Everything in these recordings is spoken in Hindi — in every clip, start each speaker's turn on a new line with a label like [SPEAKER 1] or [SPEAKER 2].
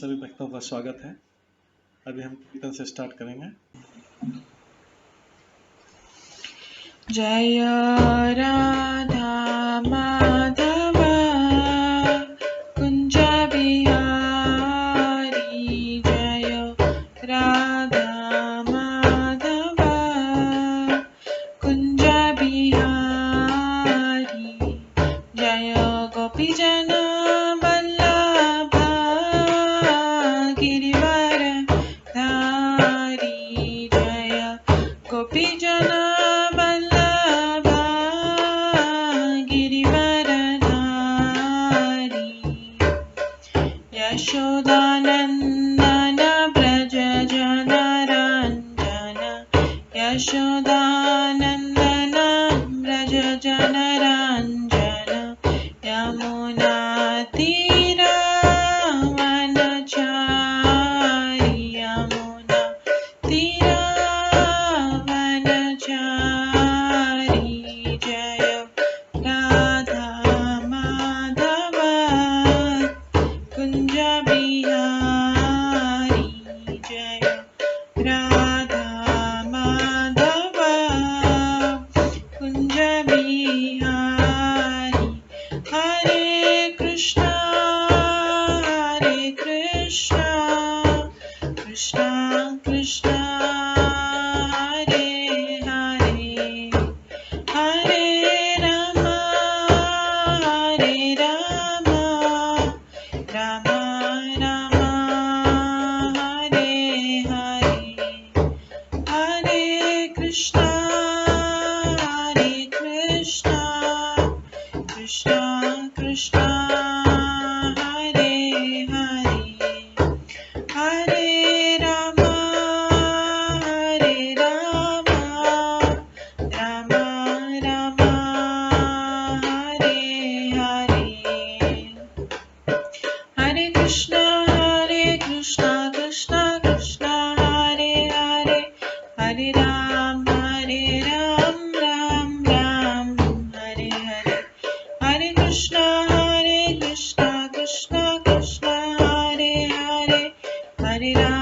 [SPEAKER 1] सभी भक्तों का स्वागत है। अभी हम कीर्तन से स्टार्ट करेंगे।
[SPEAKER 2] जय राधा माधव कुंज बिहारी, जय राधा माधव कुंज बिहारी, जय गोपीजन वल्लभ गिरिवर धारी, जय गोपीजन वल्लभ गिरिवर धारी, यशोदानंदन व्रज जनरंजन, यशोदानंदन व्रज जनरंजन, यमुना तीरा वनचारी, यमुना तीरा वनचारी, जय राधा माधव कुंज बिहारी, जय राधा माधव कुंज बिहारी, हरे कृष्णा कृष्णा कृष्णा हरे हरे, हरे राम राम राम हरे हरे, हरे कृष्णा कृष्णा कृष्णा हरे हरे, हरे राम राम राम हरे हरे, हरे कृष्णा कृष्णा कृष्णा हरे हरे, हरे राम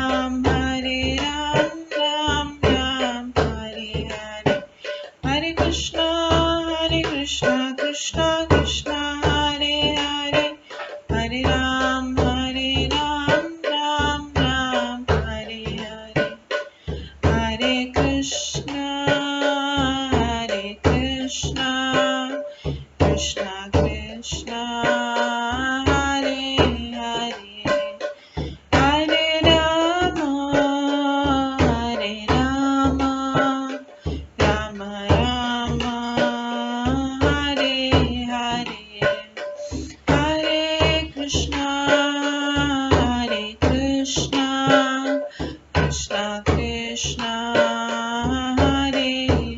[SPEAKER 2] राम राम हरे हरे, हरे कृष्णा कृष्णा कृष्णा हरे हरे, हरे राम राम राम हरे हरे, हरे कृष्णा कृष्णा कृष्णा हरे हरे, हरे राम राम राम हरे हरे, हरे कृष्णा कृष्णा कृष्णा हरे हरे, हरे राम राम राम हरे हरे, हरे कृष्णा कृष्णा कृष्णा हरे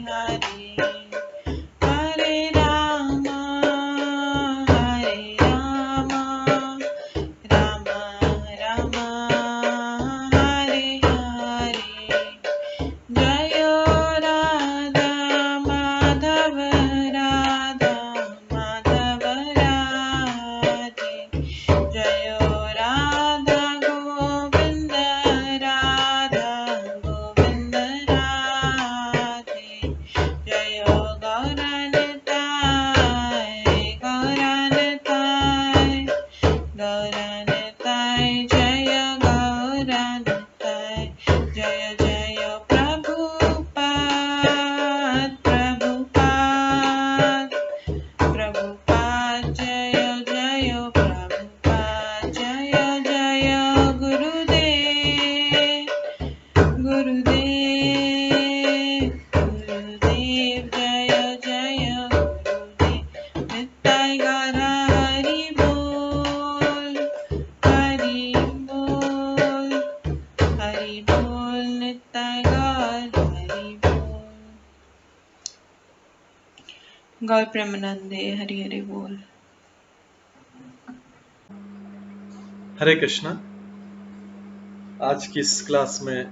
[SPEAKER 2] हरे, हरे राम राम राम हरे हरे, जय राधा माधव राधे, जय राधा गोविंद राधे, जय गौरनिताय जय गौरनिताय, जय जय प्रभुपाद जय जय प्रभुपाद, जय जय गुरुदेव जय जय गुरुदेव, निताय गौर हरि बोल निताय गौर हरि बोल, गौर प्रेमानंदे हरि हरि बोल।
[SPEAKER 1] हरे कृष्णा। आज की इस क्लास में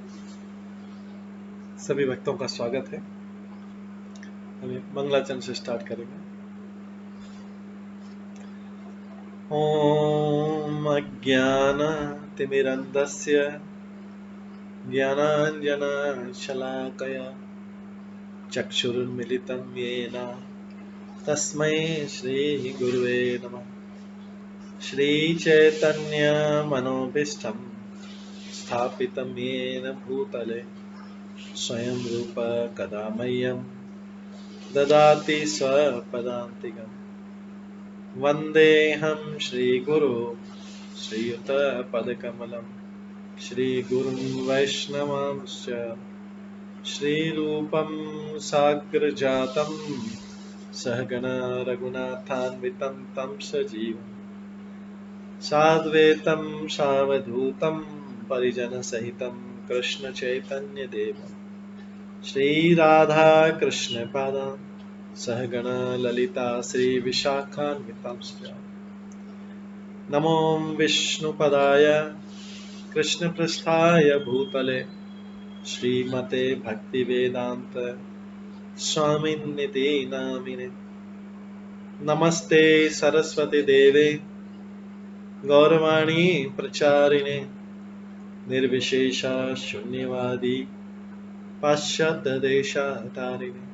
[SPEAKER 1] सभी भक्तों का स्वागत है। अभी मंगलाचरण से स्टार्ट करेंगे। ॐ अज्ञानतिमिरान्धस्य ज्ञानतिमिरन्धस्य ज्ञानाञ्जनशलाकया चक्षुरुन्मिलितं येन तस्मै श्रीगुरुवे नमः। श्रीचैतन्यमनोभीष्टं स्थापितं येन भूतले स्वयं रूप कदा मह्यं ददाति स्वपदान्तिकम्। वन्देऽहं श्रीगुरो श्रीयुतपदकमलं श्रीगुरुं वैष्णवांश्च श्रीरूपं साग्रजातं सहगण रघुनाथान्वितं तं सजीवं साद्वैतं सावधूतं परिजनसहितं कृष्णचैतन्यदेवं श्रीराधाकृष्णपादान् सहगण ललिता श्रीविशाखान्वितांश्च नमो विष्णुपदाय कृष्णपृष्ठाय भूतले श्रीमते भक्तिवेदांत स्वामिन्निति नामिने। नमस्ते सरस्वती देवे गौरवाणी प्रचारिणे निर्विशेषा शून्यवादी पाश्चात्य देशातारिणे।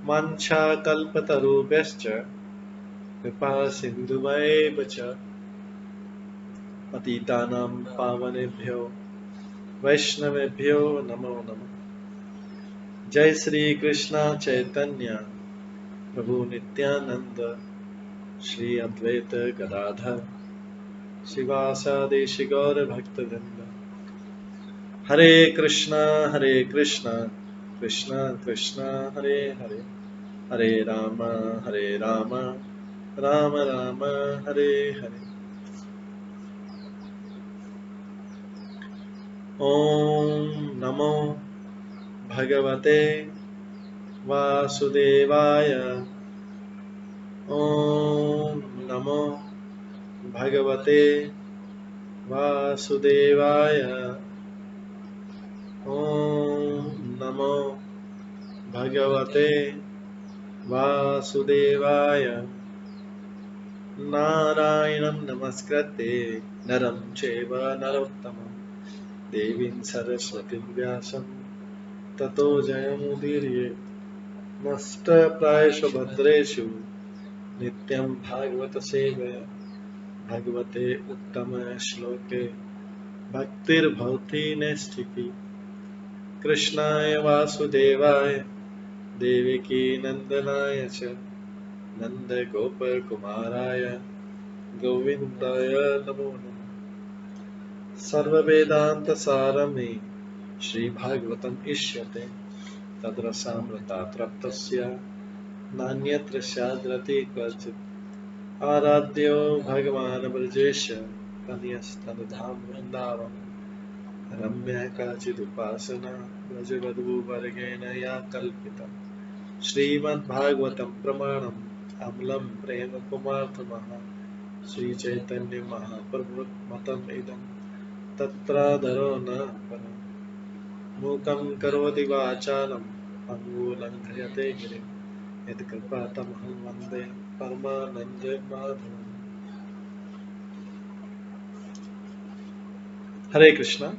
[SPEAKER 1] वाञ्छाकल्पतरुभ्यश्च कृपा सिन्धुभ्येव च पतितानां पावनेभ्यो वैष्णवेभ्यो नमो नमः। जय श्री कृष्ण चैतन्य प्रभु नित्यानंद श्री अद्वैत गदाधर शिवासादि गौर भक्तवृंद। हरे कृष्णा कृष्णा कृष्णा हरे हरे, हरे राम राम राम हरे हरे। ओम नमो भगवते वासुदेवाय। ओम नमो भगवते वासुदेवाय। ओम नमो भगवते वासुदेवाय। नारायणं नमस्कृत्य नरं चैव नरोत्तमं देवीं सरस्वतीं व्यासं ततो जयमुदीरयेत्। नष्टप्रायेषु भद्रेषु नित्यं भागवत सेवया भगवते उत्तमश्लोके भक्तिर्भवति नैष्ठिकी। कृष्णाय वासुदेवाय देवकी नन्दनाय च नन्दगोपकुमाराय गोविन्दाय नमो नमः। सर्ववेदान्तसारमे श्रीभागवतम् इष्यते तद्रसामृतात् नान्यत्र स्याद्रति क्वचित्। आराध्यो भगवान् ब्रजेश तनयस्तनुधाम वृन्दावन रम्या काचिदुपासना व्रजवधूवर्गेण या कल्पिता। श्रीमद्भागवतं प्रमाणम् अमलं प्रेमकुमार्थमः श्रीचैतन्यमहाप्रभुमतम् इदं तत्रादरो न परम्। मूकं करोति वाचालं पङ्गुलङ्घयते गिरिं यत्कृपातमहं वन्दे परमानन्दमाधवम्। हरे कृष्णा।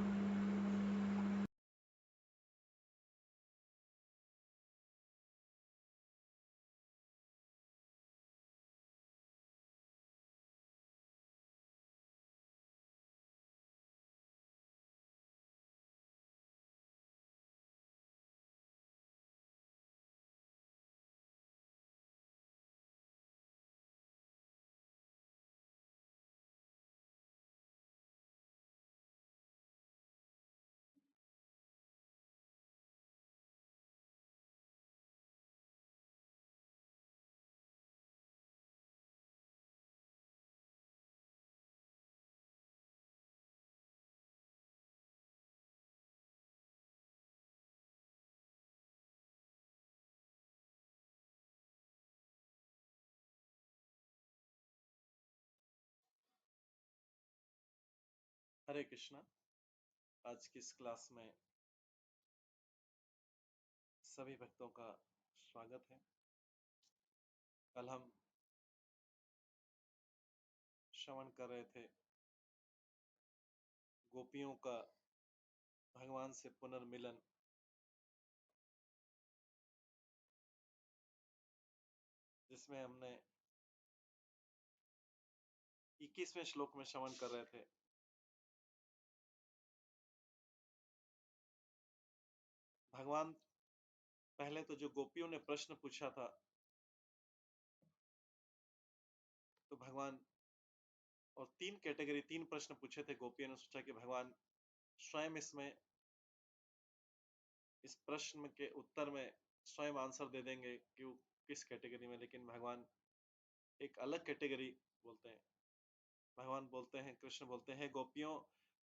[SPEAKER 1] हरे कृष्णा। आज की इस क्लास में सभी भक्तों का स्वागत है। कल हम श्रवण कर रहे थे गोपियों का भगवान से पुनर्मिलन, जिसमें हमने 21वें श्लोक में श्रवण कर रहे थे। भगवान पहले तो जो गोपियों ने प्रश्न पूछा था, तो भगवान, और 3 प्रश्न पूछे थे गोपियों ने, सोचा कि भगवान स्वयं इस प्रश्न के उत्तर में स्वयं आंसर दे देंगे कि वो किस कैटेगरी में, लेकिन भगवान एक अलग कैटेगरी बोलते हैं। भगवान बोलते हैं, कृष्ण बोलते हैं, गोपियों,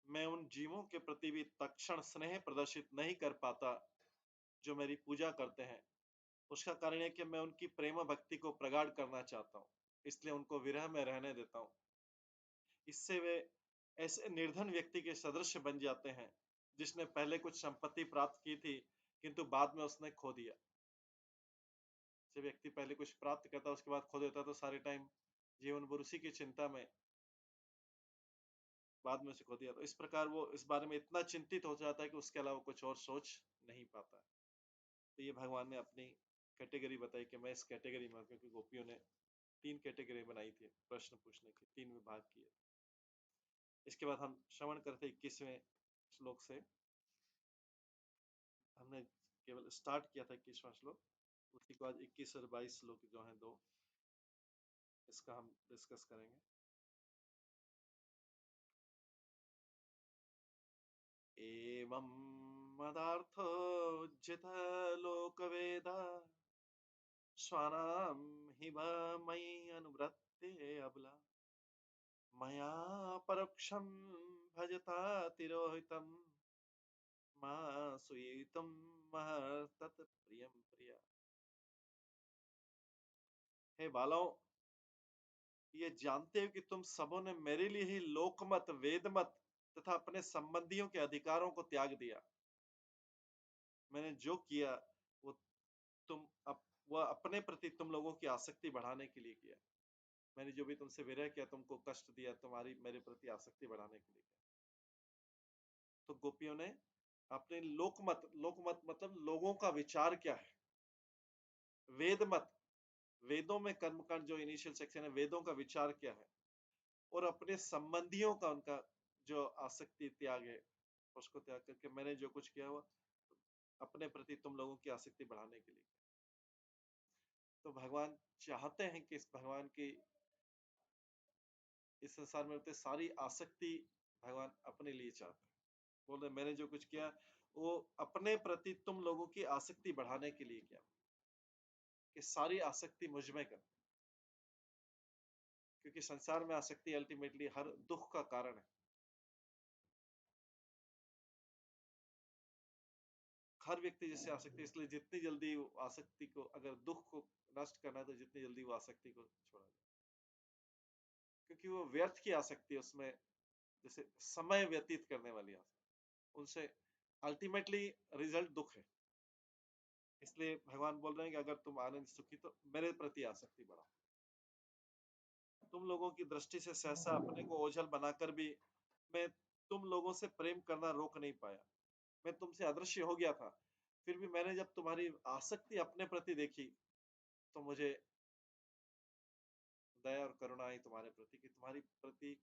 [SPEAKER 1] मैं उन जीवों के प्रति भी तत्क्षण स्नेह प्रदर्शित नहीं कर पाता जो मेरी पूजा करते हैं। उसका कारण है कि मैं उनकी प्रेम भक्ति को प्रगाढ़ करना चाहता हूँ, इसलिए उनको विरह में रहने देता हूँ। इससे वे ऐसे निर्धन व्यक्ति के सदृश बन जाते हैं जिसने पहले कुछ संपत्ति प्राप्त की थी किंतु बाद में उसने खो दिया। जब व्यक्ति पहले कुछ प्राप्त करता उसके बाद खो देता तो सारे टाइम जीवन भर उसी की चिंता में, बाद में उसे खो दिया, तो इस प्रकार वो इस बारे में इतना चिंतित हो जाता है कि उसके अलावा कुछ और सोच नहीं पाता। तो ये भगवान ने अपनी कैटेगरी बताई कि मैं इस कैटेगरी में, क्योंकि गोपियों ने 3 कैटेगरी बनाई थी प्रश्न पूछने की, 3 विभाग किए। इसके बाद हम श्रवण करते 21वें श्लोक से। हमने केवल स्टार्ट किया था 21वां श्लोक, उसके बाद 21 और 22 श्लोक जो हैं 2, इसका हम डिस्कस करेंगे। एवं मदार्थोज्झित लोकवेदा स्वानां हि मयि अनुवृत्ते अबला मया परोक्षं भजता तिरोहितं मासुयितुं महतत् प्रियं प्रिया। हे बालों, ये जानते हो कि तुम सबों ने मेरे लिए ही लोकमत, वेदमत तथा अपने संबंधियों के अधिकारों को त्याग दिया। मैंने जो किया वो वह अपने प्रति तुम लोगों की आसक्ति बढ़ाने के लिए किया। मैंने जो भी तुमसे विरह किया, तुमको कष्ट दिया, तुम्हारी मेरे प्रति आसक्ति बढ़ाने के लिए किया। तो गोपियों ने अपने लोकमत मतलब लोगों का विचार क्या है, वेदमत, वेदों में कर्मकांड जो इनिशियल सेक्शन है, वेदों का विचार क्या है, और अपने संबंधियों का उनका जो आसक्ति त्याग है, उसको त्याग करके मैंने जो कुछ किया हुआ अपने प्रति तुम लोगों की आसक्ति बढ़ाने के लिए। तो भगवान चाहते हैं कि इस भगवान की इस संसार में होते सारी आसक्ति भगवान अपने लिए चाहते हैं। बोल रहे मैंने जो कुछ किया वो अपने प्रति तुम लोगों की आसक्ति बढ़ाने के लिए किया, कि सारी आसक्ति मुझ में कर, क्योंकि संसार में आसक्ति अल्टीमेटली हर दुख का कारण है। हर व्यक्ति जैसे आसक्ति, इसलिए जितनी जल्दी आसक्ति को, अगर दुख को नष्ट करना है तो जितनी जल्दी वो आसक्ति को छोड़ा जाए, क्योंकि वो व्यर्थ की आसक्ति, उसमें जैसे समय व्यतीत करने वाली आसक्ति, उनसे अल्टीमेटली रिजल्ट दुख है। इसलिए भगवान बोल रहे हैं कि अगर तुम आनंद सुखी तो मेरे प्रति आसक्ति बढ़ाओ। तुम लोगों की दृष्टि से सहसा अपने को ओझल बनाकर भी मैं तुम लोगों से प्रेम करना रोक नहीं पाया। मैं तुमसे अदृश्य हो गया था, फिर भी मैंने जब तुम्हारी आसक्ति अपने प्रति देखी तो मुझे दया और करुणा आई तुम्हारे प्रति, कि तुम्हारी प्रति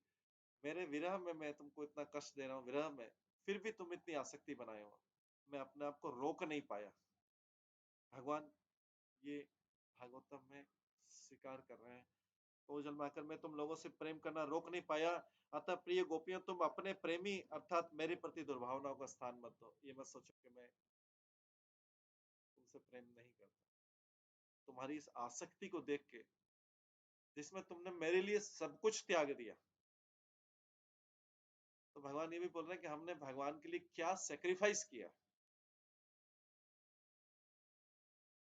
[SPEAKER 1] मेरे विरह में मैं तुमको इतना कष्ट दे रहा हूँ, विरह में, फिर भी तुम इतनी आसक्ति बनाए हो, मैं अपने आप को रोक नहीं पाया। भगवान ये भागवतम में स्वीकार कर रहे हैं, ओझल माकर मैं तुम लोगों से प्रेम करना रोक नहीं पाया, अतः प्रिय गोपियों तुम अपने प्रेमी अर्थात मेरे प्रति दुर्भावनाओं का स्थान मत दो। ये मत सोचो कि मैं तुमसे प्रेम नहीं करता। तुम्हारी इस आसक्ति को देख के, जिसमें तुमने मेरे लिए सब कुछ त्याग दिया, तो भगवान ये भी बोल रहे हैं कि हमने भगवान के लिए क्या सेक्रीफाइस किया।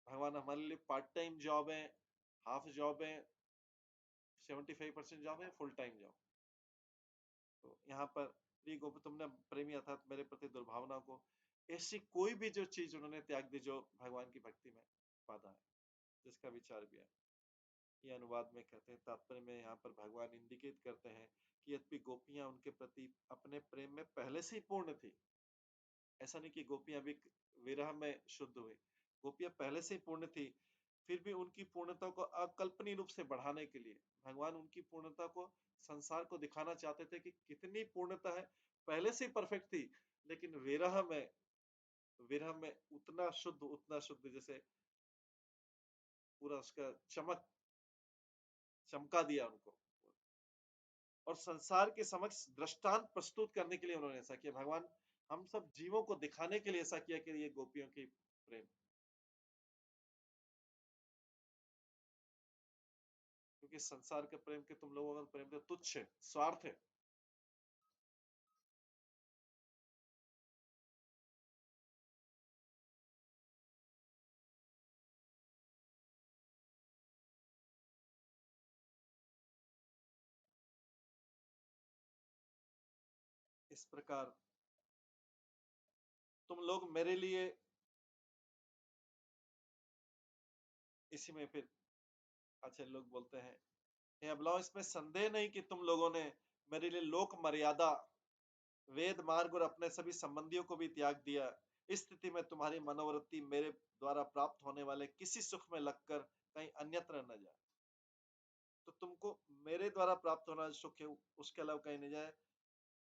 [SPEAKER 1] भगवान हमारे लिए पार्ट टाइम जॉब है, हाफ जॉब है, 75% जॉब है, फुल टाइम जॉब। तो यहाँ पर प्रिय गोपी तुमने प्रेमी अर्थात मेरे प्रति दुर्भावना को, ऐसी कोई भी जो चीज उन्होंने त्याग दी जो भगवान की भक्ति में बाधा है, जिसका विचार भी है। ये अनुवाद में कहते हैं, तात्पर्य में यहाँ पर भगवान इंडिकेट करते हैं कि यद्यपि गोपियां उनके प्रति अपने प्रेम में पहले से ही पूर्ण थी, ऐसा नहीं कि गोपियां भी विरह में शुद्ध हुई, गोपियां पहले से ही पूर्ण थी, फिर भी उनकी पूर्णता को अकल्पनीय रूप से बढ़ाने के लिए भगवान उनकी पूर्णता को संसार को दिखाना चाहते थे कि कितनी पूर्णता है, पहले से ही परफेक्ट थी, लेकिन विरह में उतना शुद्ध जैसे पूरा उसका चमका दिया उनको, और संसार के समक्ष दृष्टांत प्रस्तुत करने के लिए उन्होंने ऐसा किया। भगवान हम सब जीवों को दिखाने के लिए ऐसा किया कि ये गोपियों की प्रेम, क्योंकि संसार के प्रेम के तुम लोगों का प्रेम तो तुच्छ है, स्वार्थ है। इस प्रकार तुम लोग मेरे लिए, इसी में फिर अच्छे लोग बोलते हैं, हे अबलाओ, इसमें संदेह नहीं कि तुम लोगों ने मेरे लिए लोक मर्यादा, वेद मार्ग और अपने सभी संबंधियों को भी त्याग दिया। इस स्थिति में तुम्हारी मनोवृत्ति मेरे द्वारा प्राप्त होने वाले किसी सुख में लगकर कहीं अन्यत्र न जाए। तो तुमको मेरे द्वारा प्राप्त होना सुख है, उसके अलावा कहीं नहीं जाए,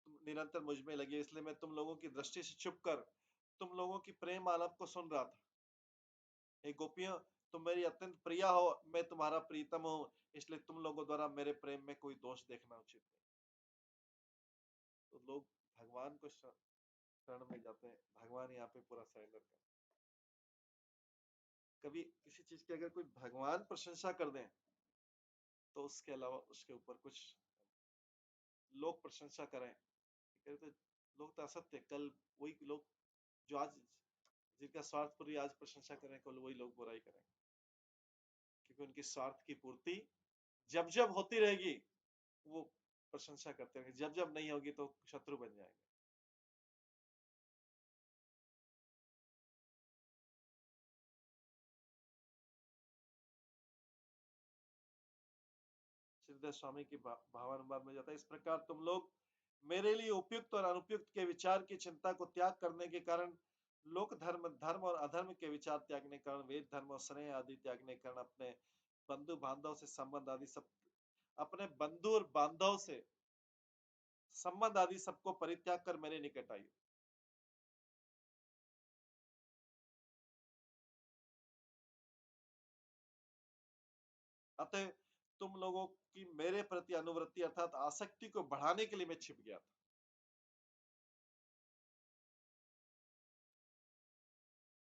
[SPEAKER 1] तुम निरंतर मुझ में लगे। इसलिए मैं तुम लोगों की दृष्टि से छुप कर तुम लोगों की प्रेम आलाप को सुन रहा था। हे गोपियों, तुम मेरी अत्यंत प्रिया हो, मैं तुम्हारा प्रीतम हूँ, इसलिए तुम लोगों द्वारा मेरे प्रेम में कोई दोष देखना उचित नहीं। तो लोग भगवान को शरण में जाते हैं, भगवान यहाँ पे पूरा सरेंडर कर, कभी किसी चीज की अगर कोई भगवान प्रशंसा कर दें तो उसके अलावा उसके ऊपर कुछ लोग प्रशंसा करें, तो लोग तो असत्य, कल वही लोग जो आज जिनका स्वार्थ पूरी आज प्रशंसा करें, कल वही लोग बुराई करें, क्योंकि उनकी स्वार्थ की पूर्ति जब जब होती रहेगी वो प्रशंसा करते रहेंगे, जब जब नहीं होगी तो शत्रु बन जाएंगे। सिद्धेश्वर स्वामी की भावानुवाद में जाता है, इस प्रकार तुम लोग मेरे लिए उपयुक्त और अनुपयुक्त के विचार की चिंता को त्याग करने के कारण, लोक धर्म धर्म और अधर्म के विचार त्यागने के कारण, वेद धर्म और स्नेह आदि त्यागने के कारण, अपने बंधु बांधव से संबंध आदि सब, अपने बंधु और बांधव से संबंध आदि सबको परित्याग कर मेरे निकट आई। अतः तुम लोगों की मेरे प्रति अनुवृत्ति अर्थात आसक्ति को बढ़ाने के लिए मैं छिप गया था,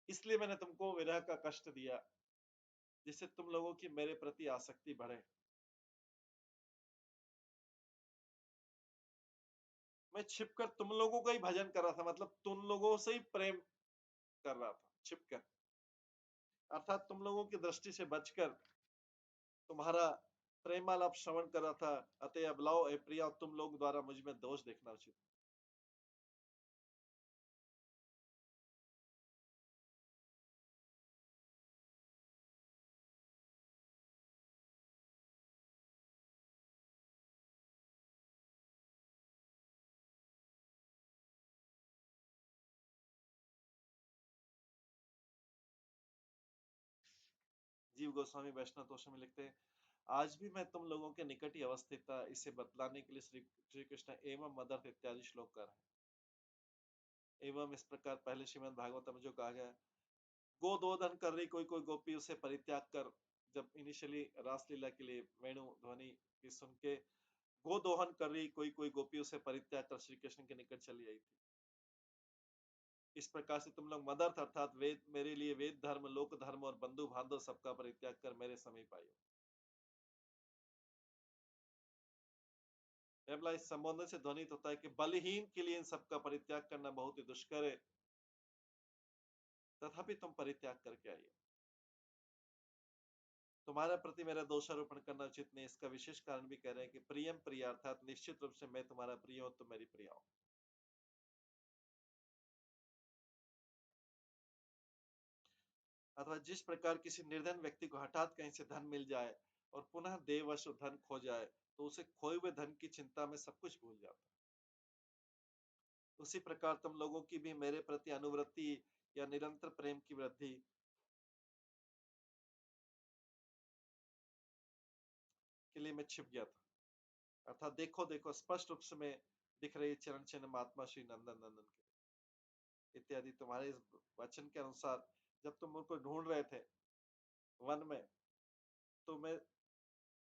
[SPEAKER 1] इसलिए मैंने तुमको विरह का कष्ट दिया, जिससे तुम लोगों की मेरे प्रति आसक्ति बढ़े। मैं छिपकर तुम लोगों का ही भजन कर रहा था, मतलब तुम लोगों से ही प्रेम कर रहा था छिपकर, अर्थात तुम लोगों की दृष्टि से बचकर तुम्हारा प्रेमालाप श्रवण कर रहा था। अतः अब लाओ ए प्रिया, तुम लोग द्वारा मुझ में दोष देखना उचित। जीव गोस्वामी वैष्णव तोषा में लिखते हैं, आज भी मैं तुम लोगों के निकट ही अवस्थित था, इसे बतलाने के लिए श्री कृष्ण एवं मदर्थ इत्यादि श्लोक कर है। एवं इस प्रकार पहले श्रीमद् भागवत में जो कहा गया, गोदोधन कर रही कोई कोई गोपी उसे परित्याग कर, जब इनिशियली रासलीला के लिए वेणु ध्वनि की सुन के गोदोहन कर रही कोई कोई गोपी उसे परित्याग कर श्री कृष्ण के निकट चली आई थी। इस प्रकार से तुम लोग मदर्थ अर्थात वेद, मेरे लिए वेद धर्म, लोक धर्म और बंधु बांधव सबका परित्याग कर मेरे समीप आयो। इस संबोधन से ध्वनित होता है कि बलहीन के लिए इन सबका परित्याग करना बहुत ही दुष्कर है, तथापि तुम परित्याग करके आइए। तुम्हारे प्रति मेरा दोषारोपण करना उचित नहीं, इसका विशेष कारण भी कह रहे हैं कि प्रियम प्रिय अर्थात निश्चित रूप से मैं तुम्हारा प्रिय हूं, तुम मेरी प्रिया हो। अथवा जिस प्रकार किसी निर्धन व्यक्ति को हठात कहीं से धन मिल जाए और पुनः देवश धन खो जाए तो उसे खोए हुए धन की चिंता में सब कुछ भूल जाता है। उसी प्रकार तुम लोगों की भी मेरे प्रति अनुवृत्ति या निरंतर प्रेम की वृद्धि के लिए मैं छिप गया था। अर्थात देखो देखो स्पष्ट रूप से मैं दिख रही चरण चिन्ह महात्मा श्री नंदन नंदन के इत्यादि। तुम्हारे इस वचन के अनुसार जब तुम उनको ढूंढ रहे थे वन में, तो मैं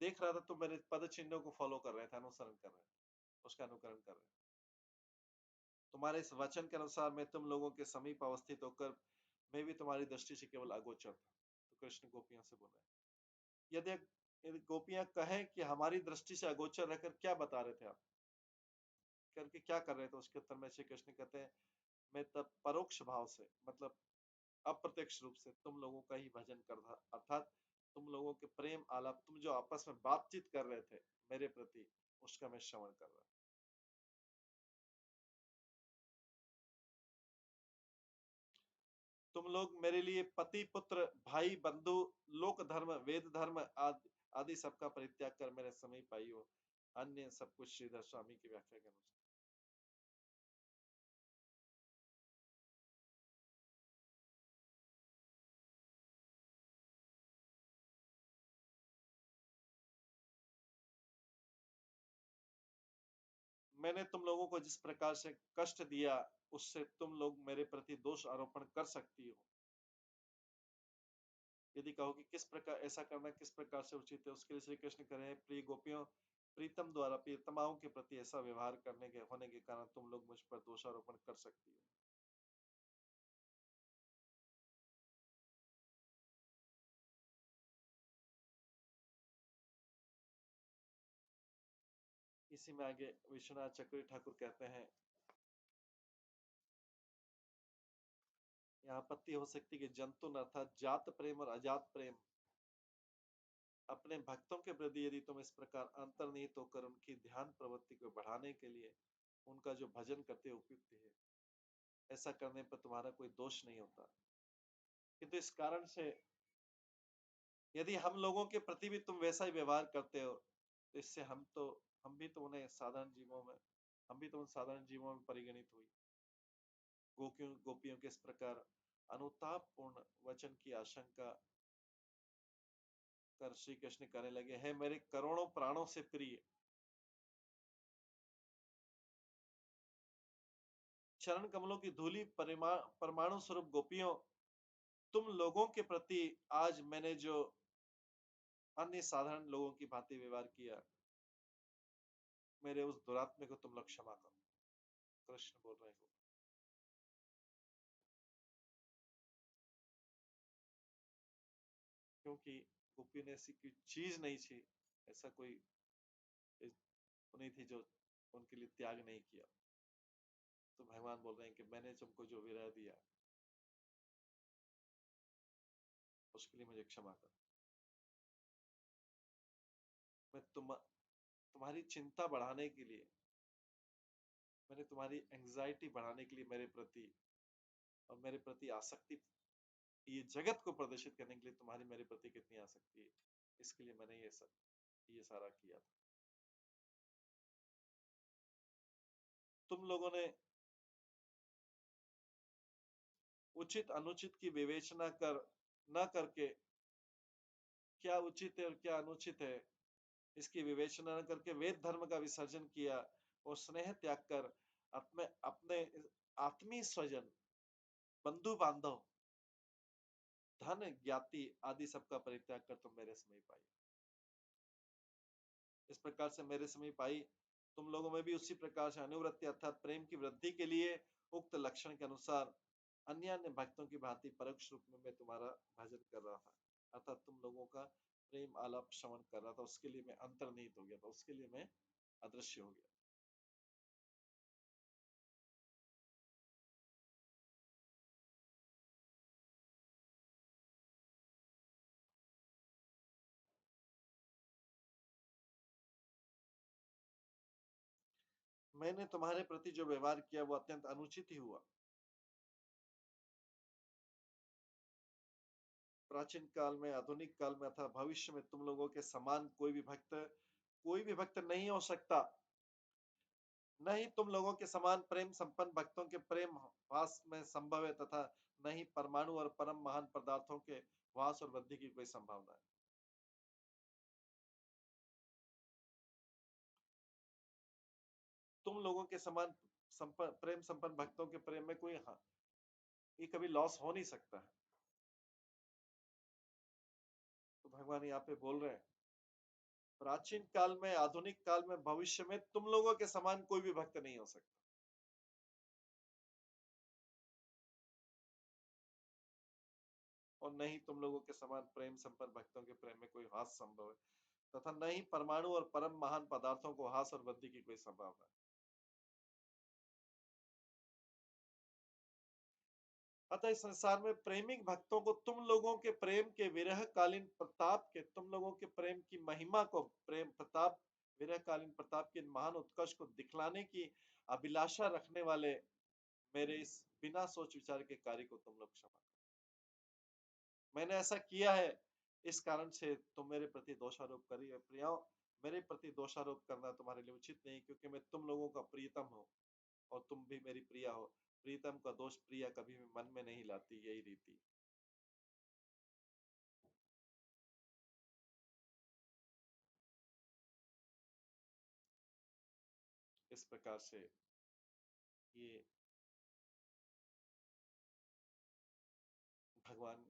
[SPEAKER 1] देख रहा था तुम मेरे पद चिन्हों को फॉलो कर रहे थे, अनुसरण कर रहे थे, उसका अनुकरण कर रहे थे। तुम्हारे इस वचन के अनुसार मैं तुम लोगों के समीप अवस्थित होकर मैं भी तुम्हारी दृष्टि से केवल अगोचर था। तो कृष्ण गोपियों से बोला, यदि गोपियां कहें कि हमारी दृष्टि से अगोचर रहकर क्या बता रहे थे आप, करके क्या कर रहे थे, उसके उत्तर में श्री कृष्ण कहते हैं, मैं तब परोक्ष भाव से, मतलब अप्रत्यक्ष रूप से तुम लोगों का ही भजन कर रहा, अर्थात तुम लोगों के प्रेम आलाप, तुम जो आपस में बातचीत कर रहे थे मेरे प्रति, उसका मैं श्रवण कर रहा। तुम लोग मेरे लिए पति पुत्र भाई बंधु लोक धर्म वेद धर्म आदि सबका परित्याग कर मेरे समीप आई हो। अन्य सब कुछ श्रीधर स्वामी की व्याख्या के अनुसार। मैंने तुम लोगों को जिस प्रकार से कष्ट दिया, उससे तुम लोग मेरे प्रति दोष आरोपण कर सकती हो। यदि कहो कि किस प्रकार ऐसा करना किस प्रकार से उचित है, उसके लिए श्री कृष्ण कह रहे हैं, प्रिय गोपियों, प्रीतम द्वारा प्रियतमाओं के प्रति ऐसा व्यवहार करने के होने के कारण तुम लोग मुझ पर दोषारोपण कर सकती हो। इसी में आगे विश्वनाथ चक्रवर्ती ठाकुर कहते हैं, यहाँ आपत्ति हो सकती है कि जंतु अर्थात जात प्रेम और अजात प्रेम अपने भक्तों के प्रति यदि तुम इस प्रकार अंतर्निहित होकर उनकी ध्यान प्रवृत्ति को बढ़ाने के लिए उनका जो भजन करते उपयुक्त है, ऐसा करने पर तुम्हारा कोई दोष नहीं होता। किंतु इस कारण से यदि हम लोगों के प्रति भी तुम वैसा ही व्यवहार करते हो, तो इससे हम भी तो उन्हें साधारण जीवों में हम भी तो उन साधारण जीवों में परिगणित हुई। गोपियों के इस प्रकार अनुताप पूर्ण वचन की आशंका कर श्री कृष्ण कहने लगे, है मेरे करोड़ों प्राणों से प्रिय चरण कमलों की धूली परमाणु स्वरूप गोपियों, तुम लोगों के प्रति आज मैंने जो अन्य साधारण लोगों की भांति व्यवहार किया, मेरे उस दुरात्मे को तुम लोग क्षमा करो। कृष्ण बोल रहे हो, क्योंकि गोपी ने ऐसी कोई चीज नहीं थी, ऐसा कोई नहीं थी जो उनके लिए त्याग नहीं किया। तो भगवान बोल रहे हैं कि मैंने तुमको जो विरह दिया उसके लिए मुझे क्षमा कर। मैं तुम्हारी चिंता बढ़ाने के लिए, मैंने तुम्हारी एंजाइटी बढ़ाने के लिए मेरे प्रति और मेरे प्रति आसक्ति, ये जगत को प्रदर्शित करने के लिए तुम्हारी मेरे प्रति कितनी आसक्ति है, इसके लिए मैंने ये सारा किया था। तुम लोगों ने उचित अनुचित की विवेचना न करके क्या उचित है और क्या अनुचित है इसकी विवेचना न करके वेद धर्म का विसर्जन किया और स्नेह त्याग कर अपने अपने आत्मीय स्वजन बंधु बांधव धन ज्ञाति आदि सबका परित्याग कर तुम मेरे समीप आई। इस प्रकार से मेरे समीप आई, तुम लोगों में भी उसी प्रकार से अनुवृत्ति अर्थात प्रेम की वृद्धि के लिए उक्त लक्षण के अनुसार अन्य अन्य भक्तों की भांति परोक्ष रूप में मैं तुम्हारा भजन कर रहा था, अर्थात तुम लोगों का प्रेम आलाप श्रवण कर रहा था। उसके लिए मैं अंतर्निहित हो गया था, उसके लिए मैं अदृश्य हो गया। मैंने तुम्हारे प्रति जो व्यवहार किया वो अत्यंत अनुचित ही हुआ। प्राचीन काल में, आधुनिक काल में अथवा भविष्य में तुम लोगों के समान कोई भी भक्त नहीं हो सकता। न ही तुम लोगों के समान प्रेम संपन्न भक्तों के प्रेम वास में संभव है, तथा न ही परमाणु और परम महान पदार्थों के वास और वृद्धि की कोई संभावना है। तुम लोगों के समान प्रेम संपन्न भक्तों के प्रेम में कोई ये कभी लॉस हो नहीं सकता है। तो भगवान यहाँ पे बोल रहे हैं, प्राचीन काल में, आधुनिक काल में, भविष्य में तुम लोगों के समान कोई भी भक्त नहीं हो सकता। और न ही तुम लोगों के समान प्रेम संपन्न भक्तों के प्रेम में कोई हास संभव है, तथा न ही परमाणु और परम महान पदार्थों को हास और वृद्धि की कोई संभावना है। अतः इस संसार में प्रेमिक भक्तों को तुम लोगों के प्रेम के विरह कालीन प्रताप के, तुम लोगों के प्रेम की महिमा को, प्रेम प्रताप, विरह कालीन प्रताप के महान उत्कर्ष को दिखलाने की अभिलाषा रखने वाले मेरे इस बिना सोच विचार के कार्य को तुम लोग क्षमा करो। मैंने ऐसा किया है, इस कारण से तुम मेरे प्रति दोषारोप करिए। प्रियो, मेरे प्रति दोषारोप करना तुम्हारे लिए उचित नहीं, क्योंकि मैं तुम लोगों का प्रियतम हूँ और तुम भी मेरी प्रिया हो। प्रीतम का दोष प्रिया कभी भी मन में नहीं लाती, यही रीति। इस प्रकार से ये भगवान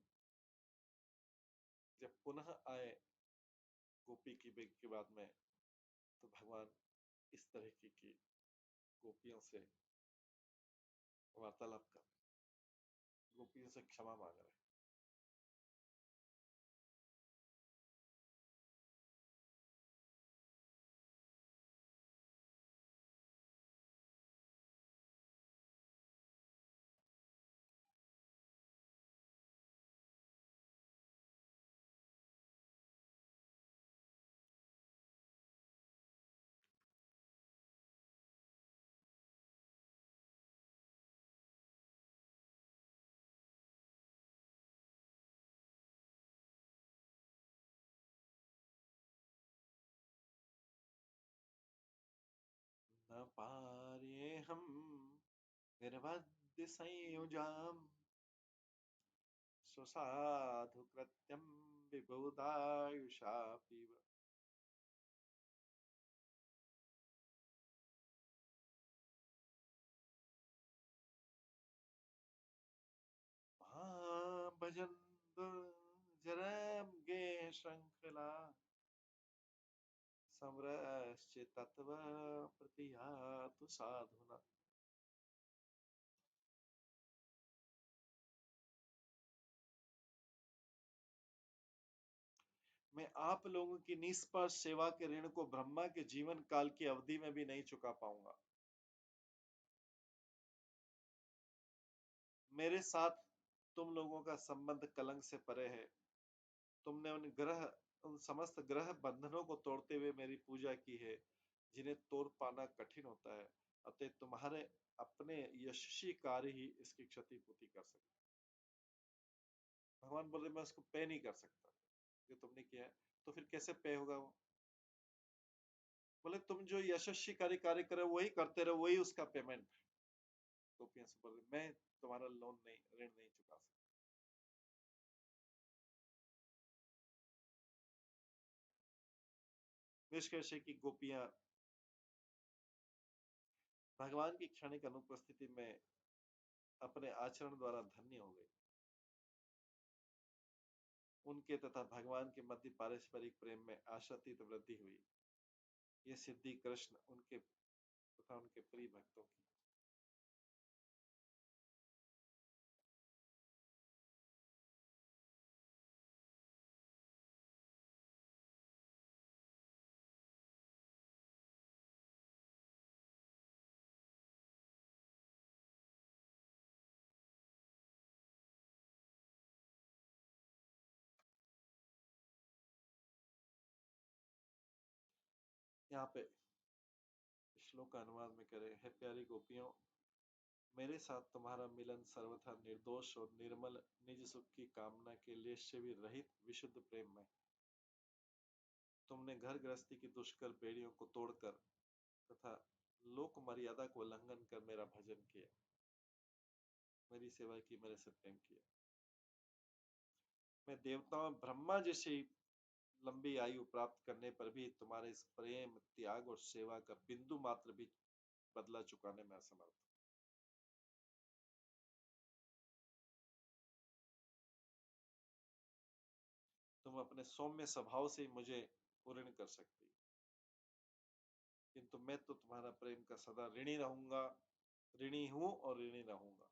[SPEAKER 1] जब पुनः आए गोपी की बेग के बाद में, तो भगवान इस तरह की गोपियों से वार्तालाप कर, गोपियों से क्षमा मांग रहे। न पारे हम निर्वध्य संयुजाम सुसाधु कृत्यम विबुधायुषा पीव। भजन दुर्जरम गे श्रृंखला समरश्चित्तत्व प्रतियातु साधुना। मैं आप लोगों की निष्पर्श सेवा के ऋण को ब्रह्मा के जीवन काल की अवधि में भी नहीं चुका पाऊंगा। मेरे साथ तुम लोगों का संबंध कलंक से परे है। तुमने उन समस्त ग्रह बंधनों को तोड़ते हुए मेरी पूजा की है, जिन्हें तोड़ पाना कठिन होता है। अतः तुम्हारे अपने यशस्वी कार्य ही इसकी क्षतिपूर्ति कर सकते। भगवान बोले मैं उसको पे नहीं कर सकता जो तुमने किया है, तो फिर कैसे पे होगा वो? बोले तुम जो यशस्वी कार्य करे वही करते रहो, वही उसका पेमेंट। तो बोले मैं तुम्हारा लोन नहीं, ऋण नहीं चुका सकता। निष्कर्ष है कि गोपियां भगवान की क्षणिक अनुपस्थिति में अपने आचरण द्वारा धन्य हो गई। उनके तथा भगवान के मध्य पारस्परिक प्रेम में आशातीत वृद्धि हुई। ये सिद्धि कृष्ण उनके तथा उनके प्रिय भक्तों की। यहाँ पे श्लोक का अनुवाद में करें, है प्यारी गोपियों, मेरे साथ तुम्हारा मिलन सर्वथा निर्दोष और निर्मल निज सुख की कामना के लेश भी रहित विशुद्ध प्रेम में। तुमने घर गृहस्थी की दुष्कर बेड़ियों को तोड़कर तथा लोक मर्यादा को उल्लंघन कर मेरा भजन किया, मेरी सेवा की, मेरे से प्रेम किया। मैं देवताओं ब्रह्मा जैसी लंबी आयु प्राप्त करने पर भी तुम्हारे इस प्रेम, त्याग और सेवा का बिंदु मात्र भी बदला चुकाने में असमर्थ। तुम अपने सौम्य स्वभाव से मुझे पूर्ण कर सकती, किंतु मैं तो तुम्हारा प्रेम का सदा ऋणी रहूंगा, ऋणी हूं और ऋणी रहूंगा।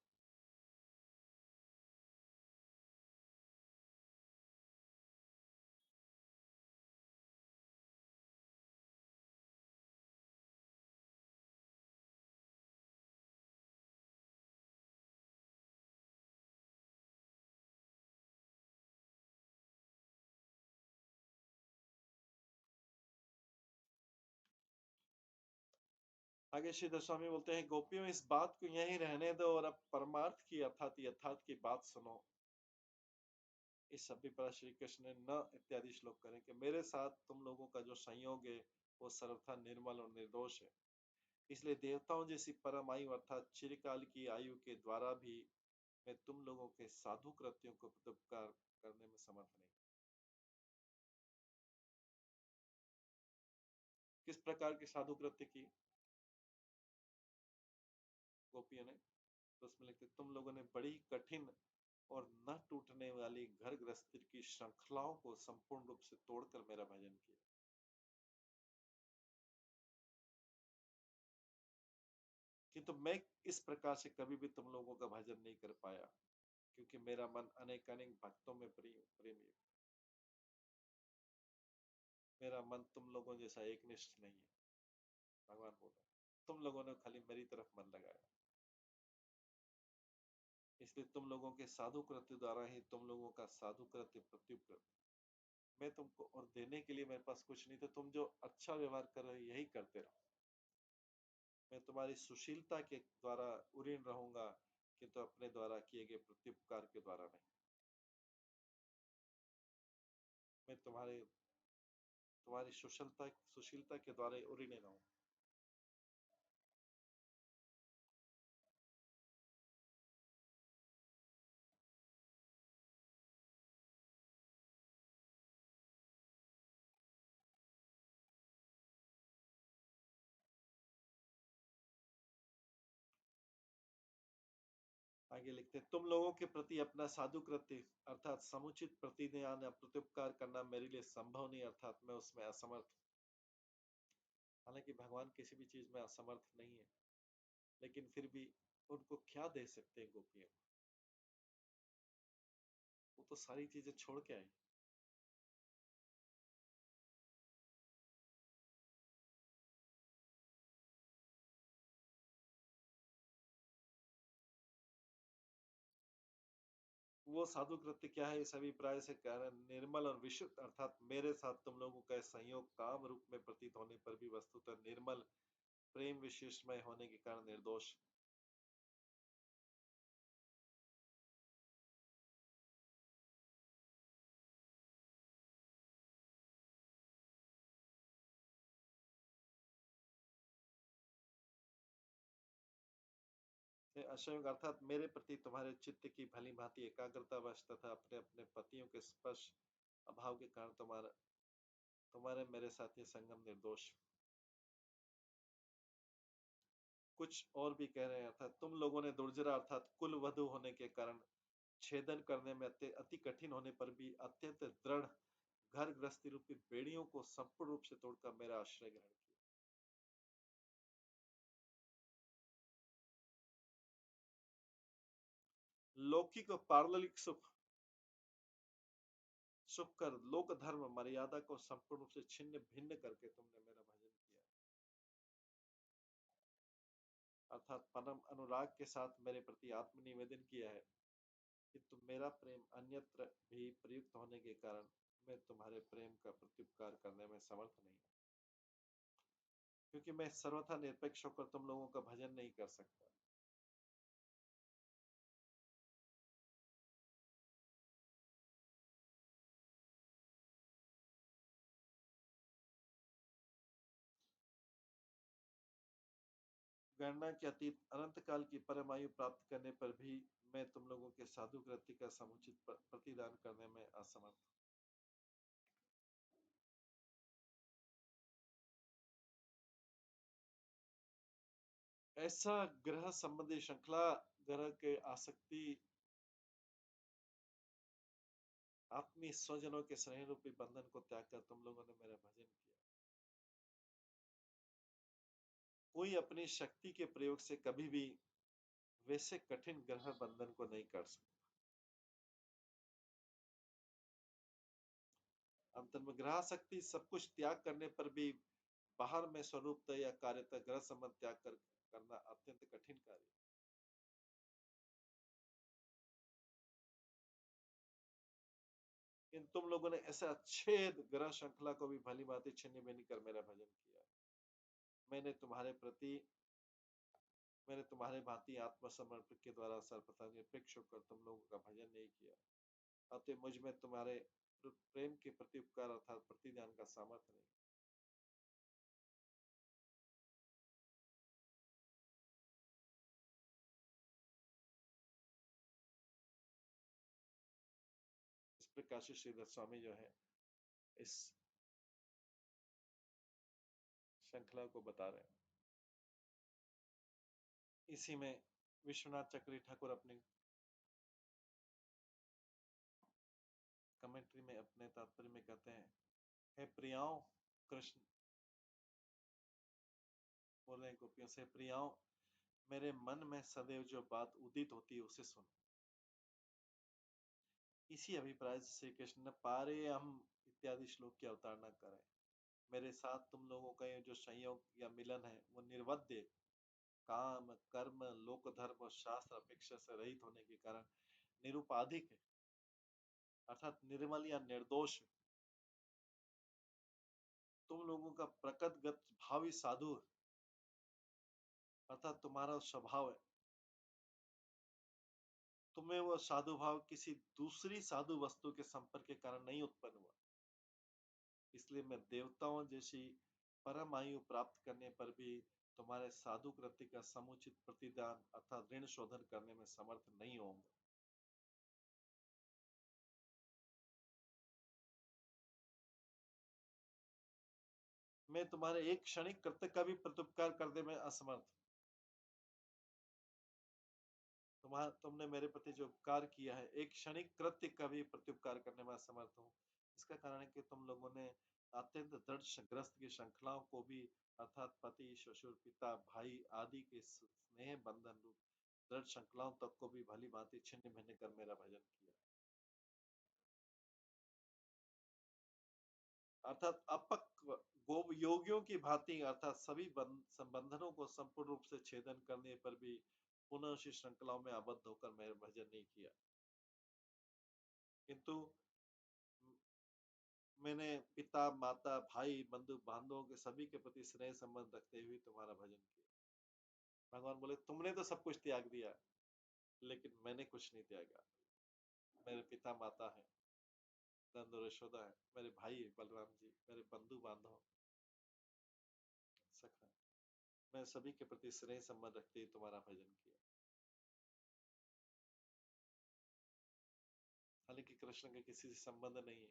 [SPEAKER 1] आगे श्रीधर स्वामी बोलते हैं, गोपियों इस बात को यहीं रहने दो और अब परमार्थ की अर्थात यथार्थ की बात सुनो। इस सभी पर श्री कृष्ण ने न इत्यादि श्लोक करें कि मेरे साथ तुम लोगों का जो संयोग है वो सर्वथा निर्मल और निर्दोष है। इसलिए देवताओं जैसी परम आयु अर्थात चिरकाल की आयु के द्वारा भी मैं तुम लोगों के साधु कृत्यों को प्रत्युपकार करने में समर्थ नहीं। किस प्रकार के साधु कृत्य की गोपियों ने? तो उसमें लिखते, तुम लोगों ने बड़ी कठिन और न टूटने वाली घर गृहस्थी की श्रृंखलाओं को संपूर्ण रूप से तोड़कर मेरा भजन किया। किंतु मैं इस प्रकार से कभी भी तुम लोगों का भजन नहीं कर पाया, क्योंकि मेरा मन अनेक अनेक भक्तों में प्रेमी। मेरा मन तुम लोगों जैसा एकनिष्ठ नहीं है। भगवान बोला, तुम लोगों ने खाली मेरी तरफ मन लगाया, इसलिए तुम लोगों के साधु कृत्य द्वारा ही तुम लोगों का साधु कृत्य प्रत्युपकृत। मैं तुमको और देने के लिए मेरे पास कुछ नहीं, तो तुम जो अच्छा व्यवहार कर रहे हो यही करते रहो। मैं तुम्हारी सुशीलता के द्वारा उऋण रहूंगा, किंतु अपने द्वारा किए गए प्रत्युपकार के द्वारा नहीं। मैं तुम्हारी सुशीलता के द्वारा उऋण रहूं। आगे लिखते, तुम लोगों के प्रति अपना साधु कृत्य अर्थात समुचित प्रतिज्ञान या प्रत्युपकार करना मेरे लिए संभव नहीं, अर्थात मैं उसमें असमर्थ। हालांकि भगवान किसी भी चीज में असमर्थ नहीं है, लेकिन फिर भी उनको क्या दे सकते हैं गोपियों को? वो तो सारी चीजें छोड़ के आई। वो साधु कृत्य क्या है? इस अभिप्राय से कह रहे, निर्मल और विशुद्ध अर्थात मेरे साथ तुम लोगों का संयोग काम रूप में प्रतीत होने पर भी वस्तुतः निर्मल प्रेम विशेषमय होने के कारण निर्दोष। असंयोग अर्थात मेरे प्रति तुम्हारे चित्त की भली भांति एकाग्रता वश तथा अपने अपने पतियों के स्पर्श अभाव के कारण तुम्हारे मेरे साथ ये संगम निर्दोष। कुछ और भी कह रहे हैं, अर्थात तुम लोगों ने दुर्जरा अर्थात कुल वधु होने के कारण छेदन करने में अति कठिन होने पर भी अत्यंत दृढ़ घर गृहस्थी रूपी बेड़ियों को संपूर्ण रूप से तोड़कर मेरा आश्रय ग्रहण किया। लौकिक और पारलौकिक सुख सुख कर लोक धर्म मर्यादा को संपूर्ण रूप से छिन्न भिन्न करके तुमने मेरा भजन किया, अर्थात परम अनुराग के साथ मेरे प्रति आत्मनिवेदन किया है। किंतु मेरा प्रेम अन्यत्र भी प्रयुक्त होने के कारण मैं तुम्हारे प्रेम का प्रत्युपकार करने में समर्थ नहीं, क्योंकि मैं सर्वथा निरपेक्ष होकर तुम लोगों का भजन नहीं कर सकता। गणना के अतीत अनंत काल की परम आयु प्राप्त करने पर भी मैं तुम लोगों के साधु कृत्य का समुचित प्रतिदान करने में असमर्थ। ऐसा ग्रह संबंधी श्रृंखला ग्रह के आसक्ति आत्मीय स्वजनों के स्नेह रूपी बंधन को त्याग कर तुम लोगों ने मेरा भजन किया। कोई अपनी शक्ति के प्रयोग से कभी भी वैसे कठिन ग्रह बंधन को नहीं कर सकता। अंतर में ग्रह शक्ति सब कुछ त्याग करने पर भी बाहर में स्वरूपतः या कार्यतः ग्रह संबंध त्याग करना अत्यंत कठिन कार्य। इन तुम लोगों ने ऐसे अच्छे ग्रह श्रृंखला को भी भली भांति छिन्न भिन्न कर मेरा भजन किया। मैंने तुम्हारे भांति आत्मसमर्पण के द्वारा सर्वथा निरपेक्ष होकर तुम लोगों का भजन नहीं किया। अतः मुझ में तुम्हारे प्रेम के प्रति उपकार अर्थात प्रतिदान का सामर्थ्य नहीं। इस प्रकार से श्रीधर स्वामी जो है इस श्रृंखला को बता रहे हैं। इसी में विश्वनाथ चक्रवर्ती ठाकुर अपने कमेंट्री में अपने तात्पर्य में कहते हैं, हे प्रियाओं, कृष्ण बोल रहे हैं गोपियों से, प्रियाओं मेरे मन में सदैव जो बात उदित होती है उसे सुनो। इसी अभिप्राय से श्री कृष्ण ने पारे हम इत्यादि श्लोक की अवतारणा करें। मेरे साथ तुम लोगों का ये जो संयोग या मिलन है वो निर्वध्य काम कर्म लोक धर्म और शास्त्र अपेक्षा से रहित होने के कारण निरुपाधिक है अर्थात निर्मल या निर्दोष। तुम लोगों का प्रकटगत भावी साधु अर्थात तुम्हारा स्वभाव है, तुम्हें वो साधु भाव किसी दूसरी साधु वस्तु के संपर्क के कारण नहीं उत्पन्न हुआ। इसलिए मैं देवताओं जैसी परम आयु प्राप्त करने पर भी तुम्हारे साधु कृत्य का समुचित प्रतिदान अर्थात ऋण शोधन करने में समर्थ नहीं होऊंगा। मैं तुम्हारे एक क्षणिक कृत्य का भी प्रत्युपकार करने में असमर्थ। तुमने मेरे प्रति जो उपकार किया है एक क्षणिक कृत्य का भी प्रत्युपकार करने में असमर्थ हूँ। इसका कारण है कि तुम लोगों ने अत्यंत दृढ़ ग्रस्त की श्रृंखलाओं को भी अर्थात पति ससुर पिता भाई आदि के स्नेह बंधन रूप दृढ़ श्रृंखलाओं तक को भी भली भांति छिन्न भिन्न कर मेरा भजन किया। अर्थात अपक्व योगियों की भांति अर्थात सभी संबंधनों को संपूर्ण रूप से छेदन करने पर भी पुनः उसी श्रृंखलाओं में आबद्ध होकर मेरा भजन नहीं किया, किंतु मैंने पिता माता भाई बंधु बांधवों के सभी के प्रति स्नेह संबंध रखते हुए तुम्हारा भजन किया। भगवान बोले तुमने तो सब कुछ त्याग दिया लेकिन मैंने कुछ नहीं त्यागा। मेरे पिता माता है, नंद और यशोदा है, मेरे भाई बलराम जी, मेरे बंधु बांधव सखा, मैं सभी के प्रति स्नेह संबंध रखते हुए तुम्हारा भजन किया। हालांकि कृष्ण का किसी से संबंध नहीं है,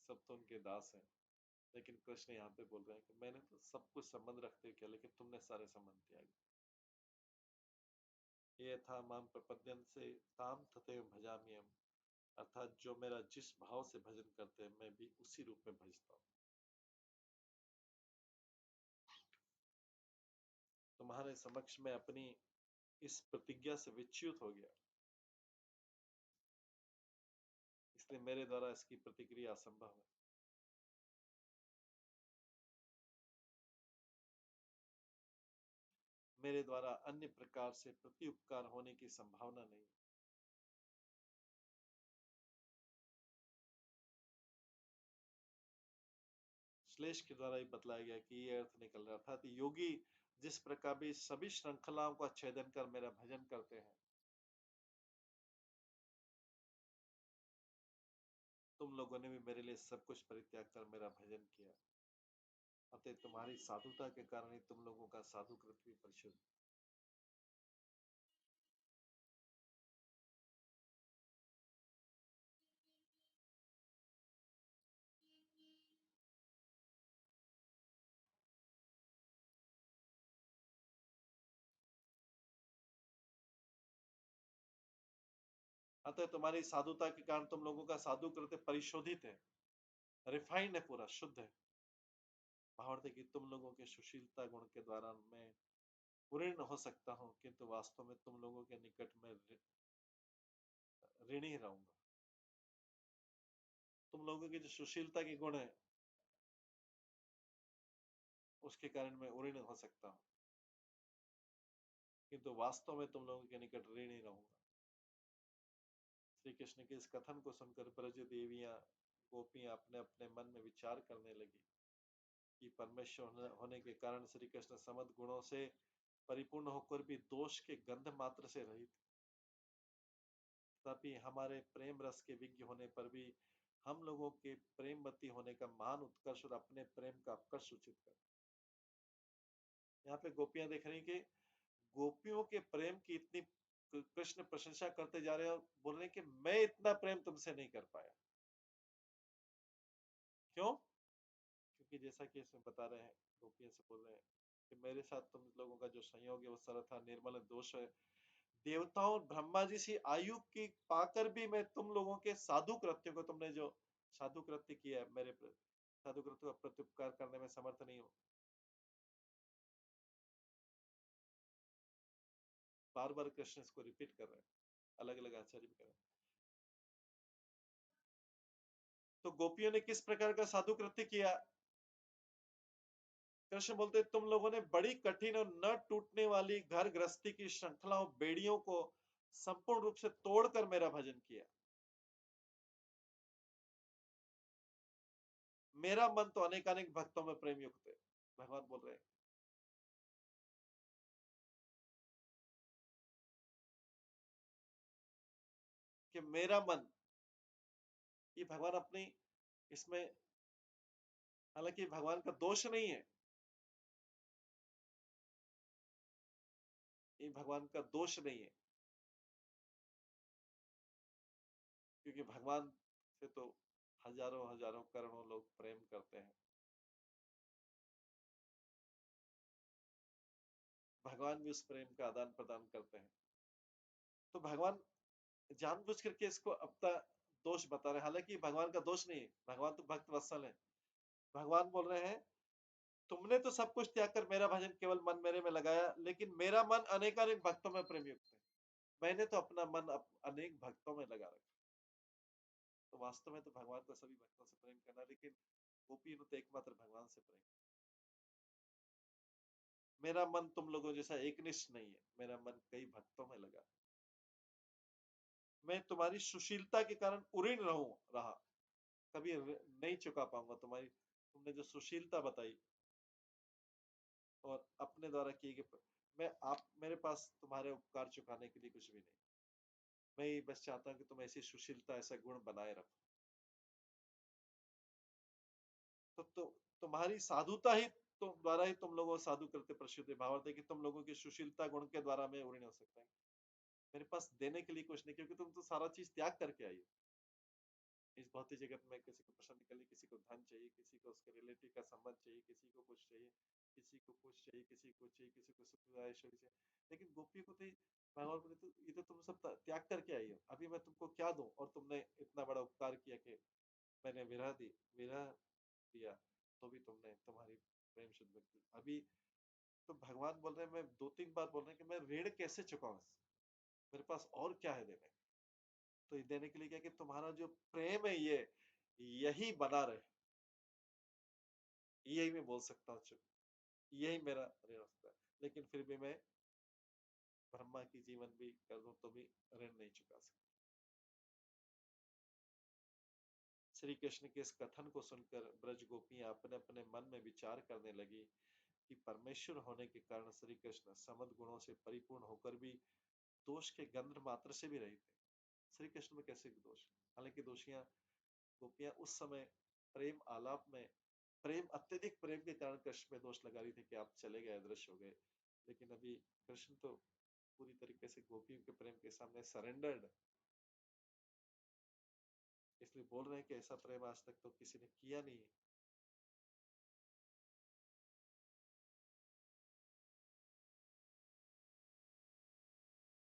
[SPEAKER 1] सब तो उनके दास हैं, लेकिन कृष्ण यहाँ पे बोल रहे हैं कि मैंने तो सब कुछ संबंध रखते हुए किया लेकिन तुमने सारे संबंध त्याग। ये था माम प्रपद्यन से ताम तथैव भजाम्यहम् अर्थात जो मेरा जिस भाव से भजन करते हैं मैं भी उसी रूप में भजता हूँ। तुम्हारे समक्ष में अपनी इस प्रतिज्ञा से विच्युत हो गया, इसलिए मेरे द्वारा इसकी प्रतिक्रिया असंभव है। मेरे द्वारा अन्य प्रकार से प्रति उपकार होने की संभावना नहीं। श्लेष के द्वारा ही बतलाया गया कि ये अर्थ निकल रहा था कि योगी जिस प्रकार भी सभी श्रृंखलाओं का छेदन कर मेरा भजन करते हैं, तुम लोगों ने भी मेरे लिए सब कुछ परित्याग कर मेरा भजन किया। अतः तुम्हारी साधुता के कारण ही तुम लोगों का साधु कृत भी परिशुद्ध। अतः तुम्हारी साधुता के कारण तुम लोगों का साधु कृत्य परिशोधित है, रिफाइंड है, पूरा शुद्ध है। भावार्थ है कि तुम लोगों के सुशीलता गुण के द्वारा मैं पूर्ण हो सकता हूँ, किंतु वास्तव में तुम लोगों के निकट में ऋणी रहूंगा। तुम लोगों की जो सुशीलता के गुण है उसके कारण मैं ऋणी हो सकता हूँ, किंतु वास्तव में तुम लोगों के निकट ऋणी रहूंगा। श्री कृष्ण के इस कथन को सुनकर ब्रज देवियां गोपियां अपने अपने मन में विचार करने लगी कि परमेश्वर होने के कारण श्री कृष्ण समस्त गुणों से परिपूर्ण होकर भी दोष के गंध मात्र से रहित, तभी हमारे प्रेम रस के विज्ञ होने पर भी हम लोगों के प्रेमवती होने का महान उत्कर्ष और अपने प्रेम का उत्कर्ष सूचित कर। यहाँ पे गोपियां देख रही कि गोपियों के प्रेम की इतनी कृष्ण प्रशंसा करते जा रहे हैं और बोल रहे हैं कि मैं इतना प्रेम तुमसे नहीं कर पाया। क्यों? क्योंकि जैसा कि इसमें बता रहे हैं, गोपियां से बोल रहे हैं कि मेरे साथ तुम लोगों का जो संयोग है वो सर्वथा निर्मल दोष है। देवताओं ब्रह्मा जी सी आयु की पाकर भी मैं तुम लोगों के साधु कृत्यों को, तुमने जो साधु कृत्य किया है मेरे साधु कृत्य का प्रत्युपकार करने में समर्थ नहीं हूं। बार बार कृष्ण इसको रिपीट कर रहे हैं, अलग अलग आचार्य भी कर रहे हैं। तो गोपियों ने किस प्रकार का साधु कृत्य किया? कृष्ण बोलते तुम लोगों ने बड़ी कठिन और न टूटने वाली घर गृहस्थी की श्रृंखलाओं बेड़ियों को संपूर्ण रूप से तोड़कर मेरा भजन किया। मेरा मन तो अनेकानेक भक्तों में प्रेम युक्त है। भगवान बोल रहे हैं कि मेरा मन, ये भगवान अपनी इसमें, हालांकि भगवान का दोष नहीं है, ये भगवान का दोष नहीं है, क्योंकि भगवान से तो हजारों हजारों करोड़ों लोग प्रेम करते हैं। भगवान भी उस प्रेम का आदान प्रदान करते हैं। तो भगवान जानबूझ करके इसको अपना दोष बता रहे हैं, हालांकि भगवान का दोष नहीं है, भगवान तो भक्त वत्सल है। भगवान बोल रहे हैं तुमने तो सब कुछ त्याग कर मेरा भजन केवल मन मेरे में लगाया, लेकिन मेरा मन अनेकानेक भक्तों में प्रेम युक्त है। मैंने तो अपना मन अनेक भक्तों में लगा रखा। तो वास्तव में तो भगवान को सभी भक्तों से प्रेम करना, लेकिन गोपी ने तो एकमात्र भगवान से प्रेम। मेरा मन तुम लोगों जैसा एकनिष्ठ नहीं है, मेरा मन कई भक्तों में लगा। मैं तुम्हारी सुशीलता के कारण उऋण रहा, कभी नहीं चुका पाऊंगा तुम्हारी, तुमने जो सुशीलता बताई और अपने द्वारा किए गए, मैं आप मेरे पास तुम्हारे उपकार चुकाने के लिए कुछ भी नहीं। मैं ये बस चाहता हूँ कि तुम ऐसी सुशीलता, ऐसा गुण बनाए रखो। तो तुम्हारी साधुता ही तुम द्वारा ही तुम लोगों साधु करते प्रसिद्ध भावार्थ है कि तुम लोगों की सुशीलता गुण के द्वारा मैं उड़ी हो सकता है। मेरे पास देने के लिए कुछ नहीं, क्योंकि तुम तो सारा चीज त्याग करके आई हो। इस भौतिक जगत में किसी को प्रसन्न करने, किसी को धन चाहिए, किसी को उसके रिलेटिव का संबंध चाहिए, किसी को कुछ चाहिए, किसी को कुछ चाहिए, किसी को चाहिए, किसी को सुख ऐश्वर्य चाहिए। लेकिन गोपी को तो भगवान बोले तो ये तो तुम सब त्याग करके आई हो, अभी मैं तुमको क्या दूं? और तुमने इतना बड़ा उपकार किया कि मैंने विरह दिया, तो भी तुमने तुम्हारी प्रेम शुद्ध भक्ति अभी। तो भगवान बोल रहे हैं, मैं दो तीन बार बोल रहे हैं कि मैं ऋण कैसे चुकाऊं, मेरे पास और क्या है देने। तो ये देने के लिए क्या कि तुम्हारा जो प्रेम है ये यही बना रहे, यही मैं बोल सकता हूँ, यही मेरा ऋण हो सकता है। लेकिन फिर भी मैं ब्रह्मा की जीवन भी कर दूं तो भी ऋण नहीं चुका सकता। श्री कृष्ण के इस कथन को सुनकर ब्रज गोपियां अपने अपने मन में विचार करने लगी कि परमेश्वर होने के कारण श्री कृष्ण समद गुणों से परिपूर्ण होकर भी दोष के गंध मात्र से भी रहित है। श्री कृष्ण में कैसे दोष? हालांकि दोषियां गोपियां उस समय प्रेम आलाप में प्रेम, अत्यधिक प्रेम के कारण कृष्ण में दोष लगा रही थी कि आप चले गए, अदृश्य हो गए। लेकिन अभी कृष्ण तो पूरी तरीके से गोपियों के प्रेम के सामने सरेंडर्ड, इसलिए बोल रहे हैं कि ऐसा प्रेम आज तक तो किसी ने किया नहीं।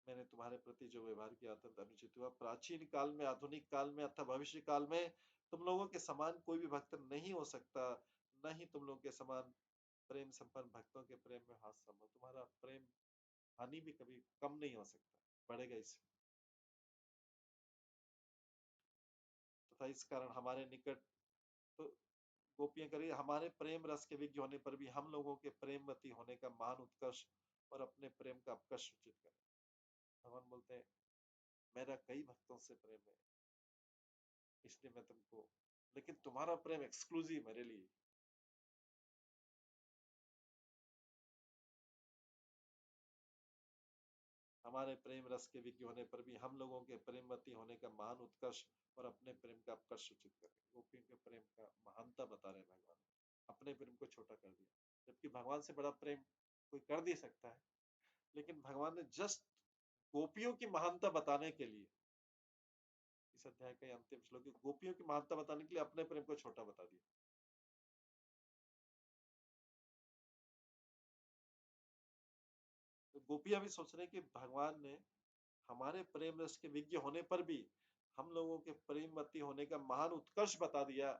[SPEAKER 1] मैंने तुम्हारे प्रति जो व्यवहार किया अत्यंत अनुचित हुआ। प्राचीन काल में, आधुनिक काल में अथवा भविष्य काल में तुम लोगों के समान कोई भी भक्त नहीं हो सकता, न ही तुम लोगों के समान प्रेम संपन्न भक्तों के प्रेम में हाथ संभव। तुम्हारा प्रेम हानि भी कभी कम नहीं हो सकता, बढ़ेगा इससे। तथा इस कारण हमारे निकट तो गोपियां करिए, हमारे प्रेम रस के विज्ञ होने पर भी हम लोगों के प्रेमवती होने का महान उत्कर्ष और अपने प्रेम का अपकर्ष सूचित करें। भगवान बोलते हैं मेरा कई भक्तों से प्रेम है, इसलिए मैं तुमको, लेकिन तुम्हारा प्रेम एक्सक्लूसिव मेरे लिए। हमारे प्रेम रस के विज्ञ होने पर भी हम लोगों के प्रेमवती होने का महान उत्कर्ष और अपने प्रेम का अपकर्ष सूचित करें। गोपियों के प्रेम का महानता बता रहे भगवान, अपने प्रेम को छोटा कर दिया, जबकि भगवान से बड़ा प्रेम कोई कर नहीं सकता है। लेकिन भगवान ने जस्ट गोपियों की महानता बताने के लिए, इस अध्याय का अंतिम श्लोक, गोपियों की महानता बताने के लिए अपने प्रेम को छोटा बता दिया। तो गोपियां भी सोच रहे हैं कि भगवान ने हमारे प्रेम रस के विज्ञ होने पर भी हम लोगों के प्रेमवती होने का महान उत्कर्ष बता दिया,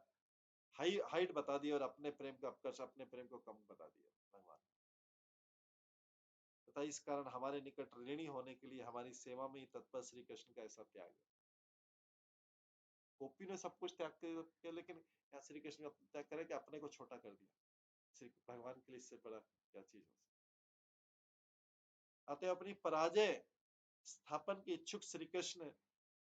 [SPEAKER 1] हाइट बता दिया, और अपने प्रेम का अपकर्ष, अपने प्रेम को कम बता दिया भगवान। तथा इस कारण हमारे निकट ऋणी होने के लिए हमारी सेवा में ही तत्पर श्री कृष्ण का ऐसा त्याग है। गोपी ने सब कुछ त्याग किया, लेकिन यहाँ श्री कृष्ण का त्याग करे कि अपने को छोटा कर दिया। श्री भगवान के लिए इससे बड़ा क्या चीज हो सकती। अतः अपनी पराजय स्थापन के इच्छुक श्री कृष्ण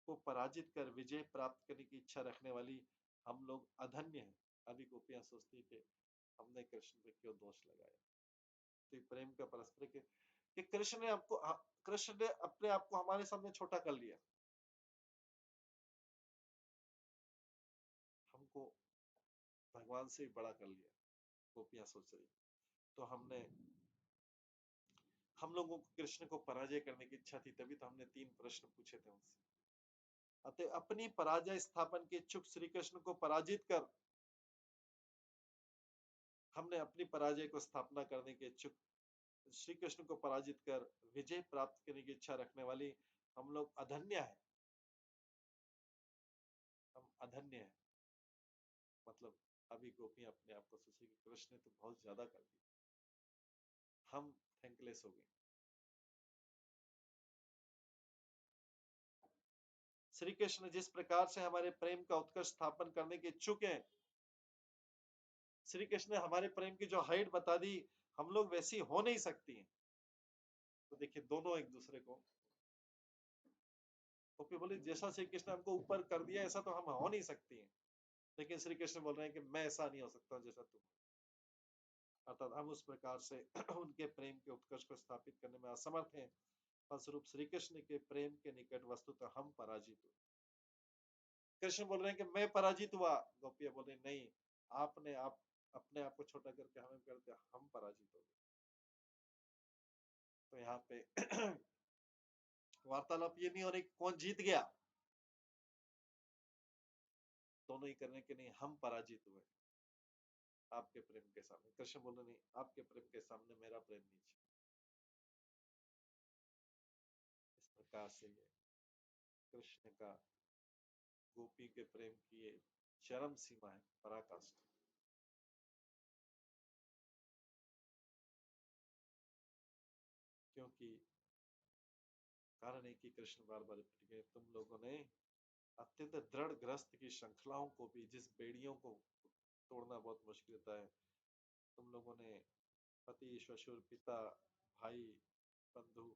[SPEAKER 1] को पराजित कर विजय प्राप्त करने की इच्छा रखने वाली हम लोग अधन्य हैं। अभी गोपियां सोचती कि हमने कृष्ण पे क्यों दोष लगाया। तो प्रेम का परस्पर कि कृष्ण ने आपको, कृष्ण ने अपने आप को हमारे सामने छोटा कर लिया, हमको भगवान से भी बड़ा कर लिया, गोपियां सोच रही। तो हम लोगों को कृष्ण को पराजय करने की इच्छा थी, तभी तो हमने 3 प्रश्न पूछे थे उनसे। अतः अपनी पराजय स्थापन के इच्छुक श्री कृष्ण को पराजित कर, हमने अपनी पराजय को स्थापना करने के इच्छुक श्री कृष्ण को पराजित कर विजय प्राप्त करने की इच्छा रखने वाली हम लोग अधन्य है। हम अधन्य है मतलब अभी गोपियां अपने आप को सोचे कि कृष्ण ने तो बहुत ज्यादा कर दिया, हम थैंकलेस हो गए। श्री कृष्ण जिस प्रकार से हमारे प्रेम का उत्कर्ष स्थापन करने के इच्छुक हैं, श्री कृष्ण ने हमारे प्रेम की जो हाइट बता दी, हम लोग वैसी हो नहीं सकती हैं। तो देखिए दोनों एक दूसरे को, गोपी बोली जैसा श्री कृष्ण हमको ऊपर कर दिया ऐसा तो हम हो नहीं सकती हैं। लेकिन श्री कृष्ण बोल रहे हैं कि मैं ऐसा नहीं हो सकता जैसा तुम, अर्थात हम उस प्रकार से उनके प्रेम के उत्कर्ष को स्थापित करने में असमर्थ हैं। फलस्वरूप श्री कृष्ण के प्रेम के निकट वस्तुतः हम पराजित हुए। कृष्ण बोल रहे हैं कि मैं पराजित हुआ, गोपियां बोल रही नहीं, आपने आप अपने आप को छोटा करके हमें कर दिया, हम पराजित हो गए। तो यहाँ पे वार्तालाप ये नहीं हो रही कौन जीत गया, दोनों ही करने के नहीं, हम पराजित हुए आपके प्रेम के सामने। कृष्ण बोल रहे नहीं, आपके प्रेम के सामने मेरा प्रेम नीचे। इस प्रकार से ये कृष्ण का गोपी के प्रेम की ये चरम सीमा है, पराकाष्ठा। क्योंकि कारण है कि कृष्ण बार बार तुम लोगों ने अत्यंत दृढ़ ग्रस्त की श्रृंखलाओं को भी, जिस बेड़ियों को तोड़ना बहुत मुश्किल होता है, तुम लोगों ने पति, ससुर, पिता, भाई, बंधु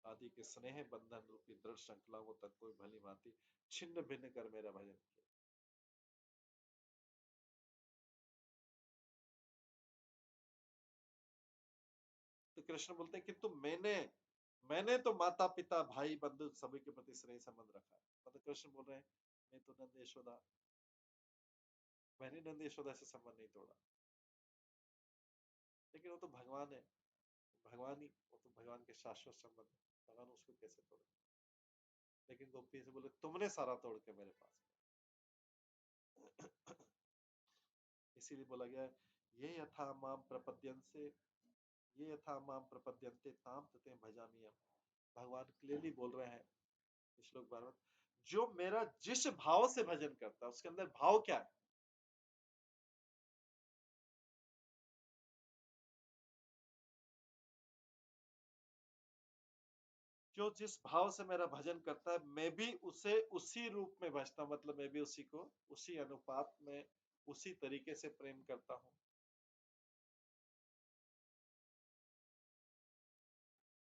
[SPEAKER 1] आदि के स्नेह बंधन रूपी दृढ़ श्रृंखलाओं तक कोई भली भांति छिन्न भिन्न कर मेरा भजन किया। तो कृष्ण बोलते हैं किंतु मैंने तो माता पिता भाई बंधु सभी के प्रति स्नेह संबंध रखा है। मतलब कृष्ण बोल रहे हैं मैं तो नंद यशोदा मैंने नंद यशोदा से संबंध नहीं तोड़ा, लेकिन वो तो भगवान है, भगवान ही, वो तो भगवान के शाश्वत संबंध है, भगवान उसको कैसे तोड़े। लेकिन गोपी से बोले तुमने सारा तोड़ के मेरे पास, इसीलिए बोला गया ये यथा माम प्रपद्यन्ते, ये यथा माम प्रपद्यन्ते ताम तते भजामि हम। भगवान क्लियरली बोल रहे हैं श्लोक 12, जो मेरा जिस भाव से भजन करता है, उसके अंदर भाव क्या है, जो जिस भाव से मेरा भजन करता है, मैं भी उसे उसी रूप में भजता हूं, मतलब मैं भी उसी को उसी अनुपात में उसी तरीके से प्रेम करता हूं।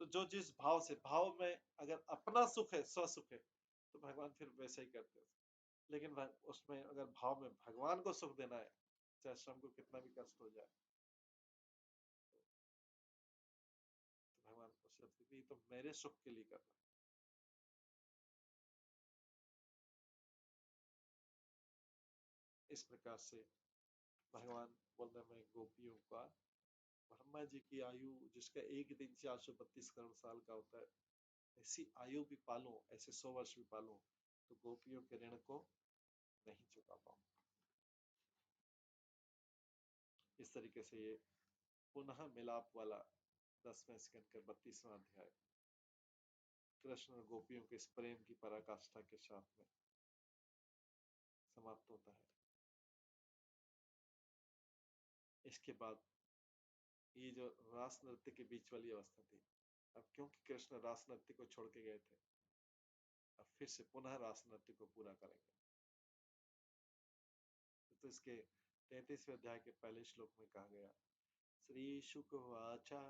[SPEAKER 1] तो जो जिस भाव से, भाव में अगर अपना सुख है, स्वसुख है, तो भगवान फिर वैसे ही करते हैं। लेकिन उसमें अगर भाव में भगवान को सुख देना है, चाहे स्वयं को कितना भी कष्ट हो जाए, तो भगवान को सिर्फ तो मेरे सुख के लिए करना। इस प्रकार से भगवान बोल रहे, मैं गोपियों का, ब्रह्मा जी की आयु जिसका एक दिन 432 करोड़ साल का होता है, ऐसी आयु भी पालूं, ऐसे 100 वर्ष भी पालूं, तो गोपियों के ऋण को नहीं चुका पाऊं। इस तरीके से ये पुनः मिलाप वाला 10वें स्कंद का 32वां अध्याय कृष्ण और गोपियों के इस प्रेम की पराकाष्ठा के साथ में समाप्त होता है। इसके बाद ये जो रास नृत्य के बीच वाली अवस्था थी, अब क्योंकि कृष्ण रास नृत्य को छोड़ के गए थे, अब फिर से पुनः रास नृत्य को पूरा करेंगे। तो इसके 33वें अध्याय के पहले श्लोक में कहा गया, श्री शुक वाचा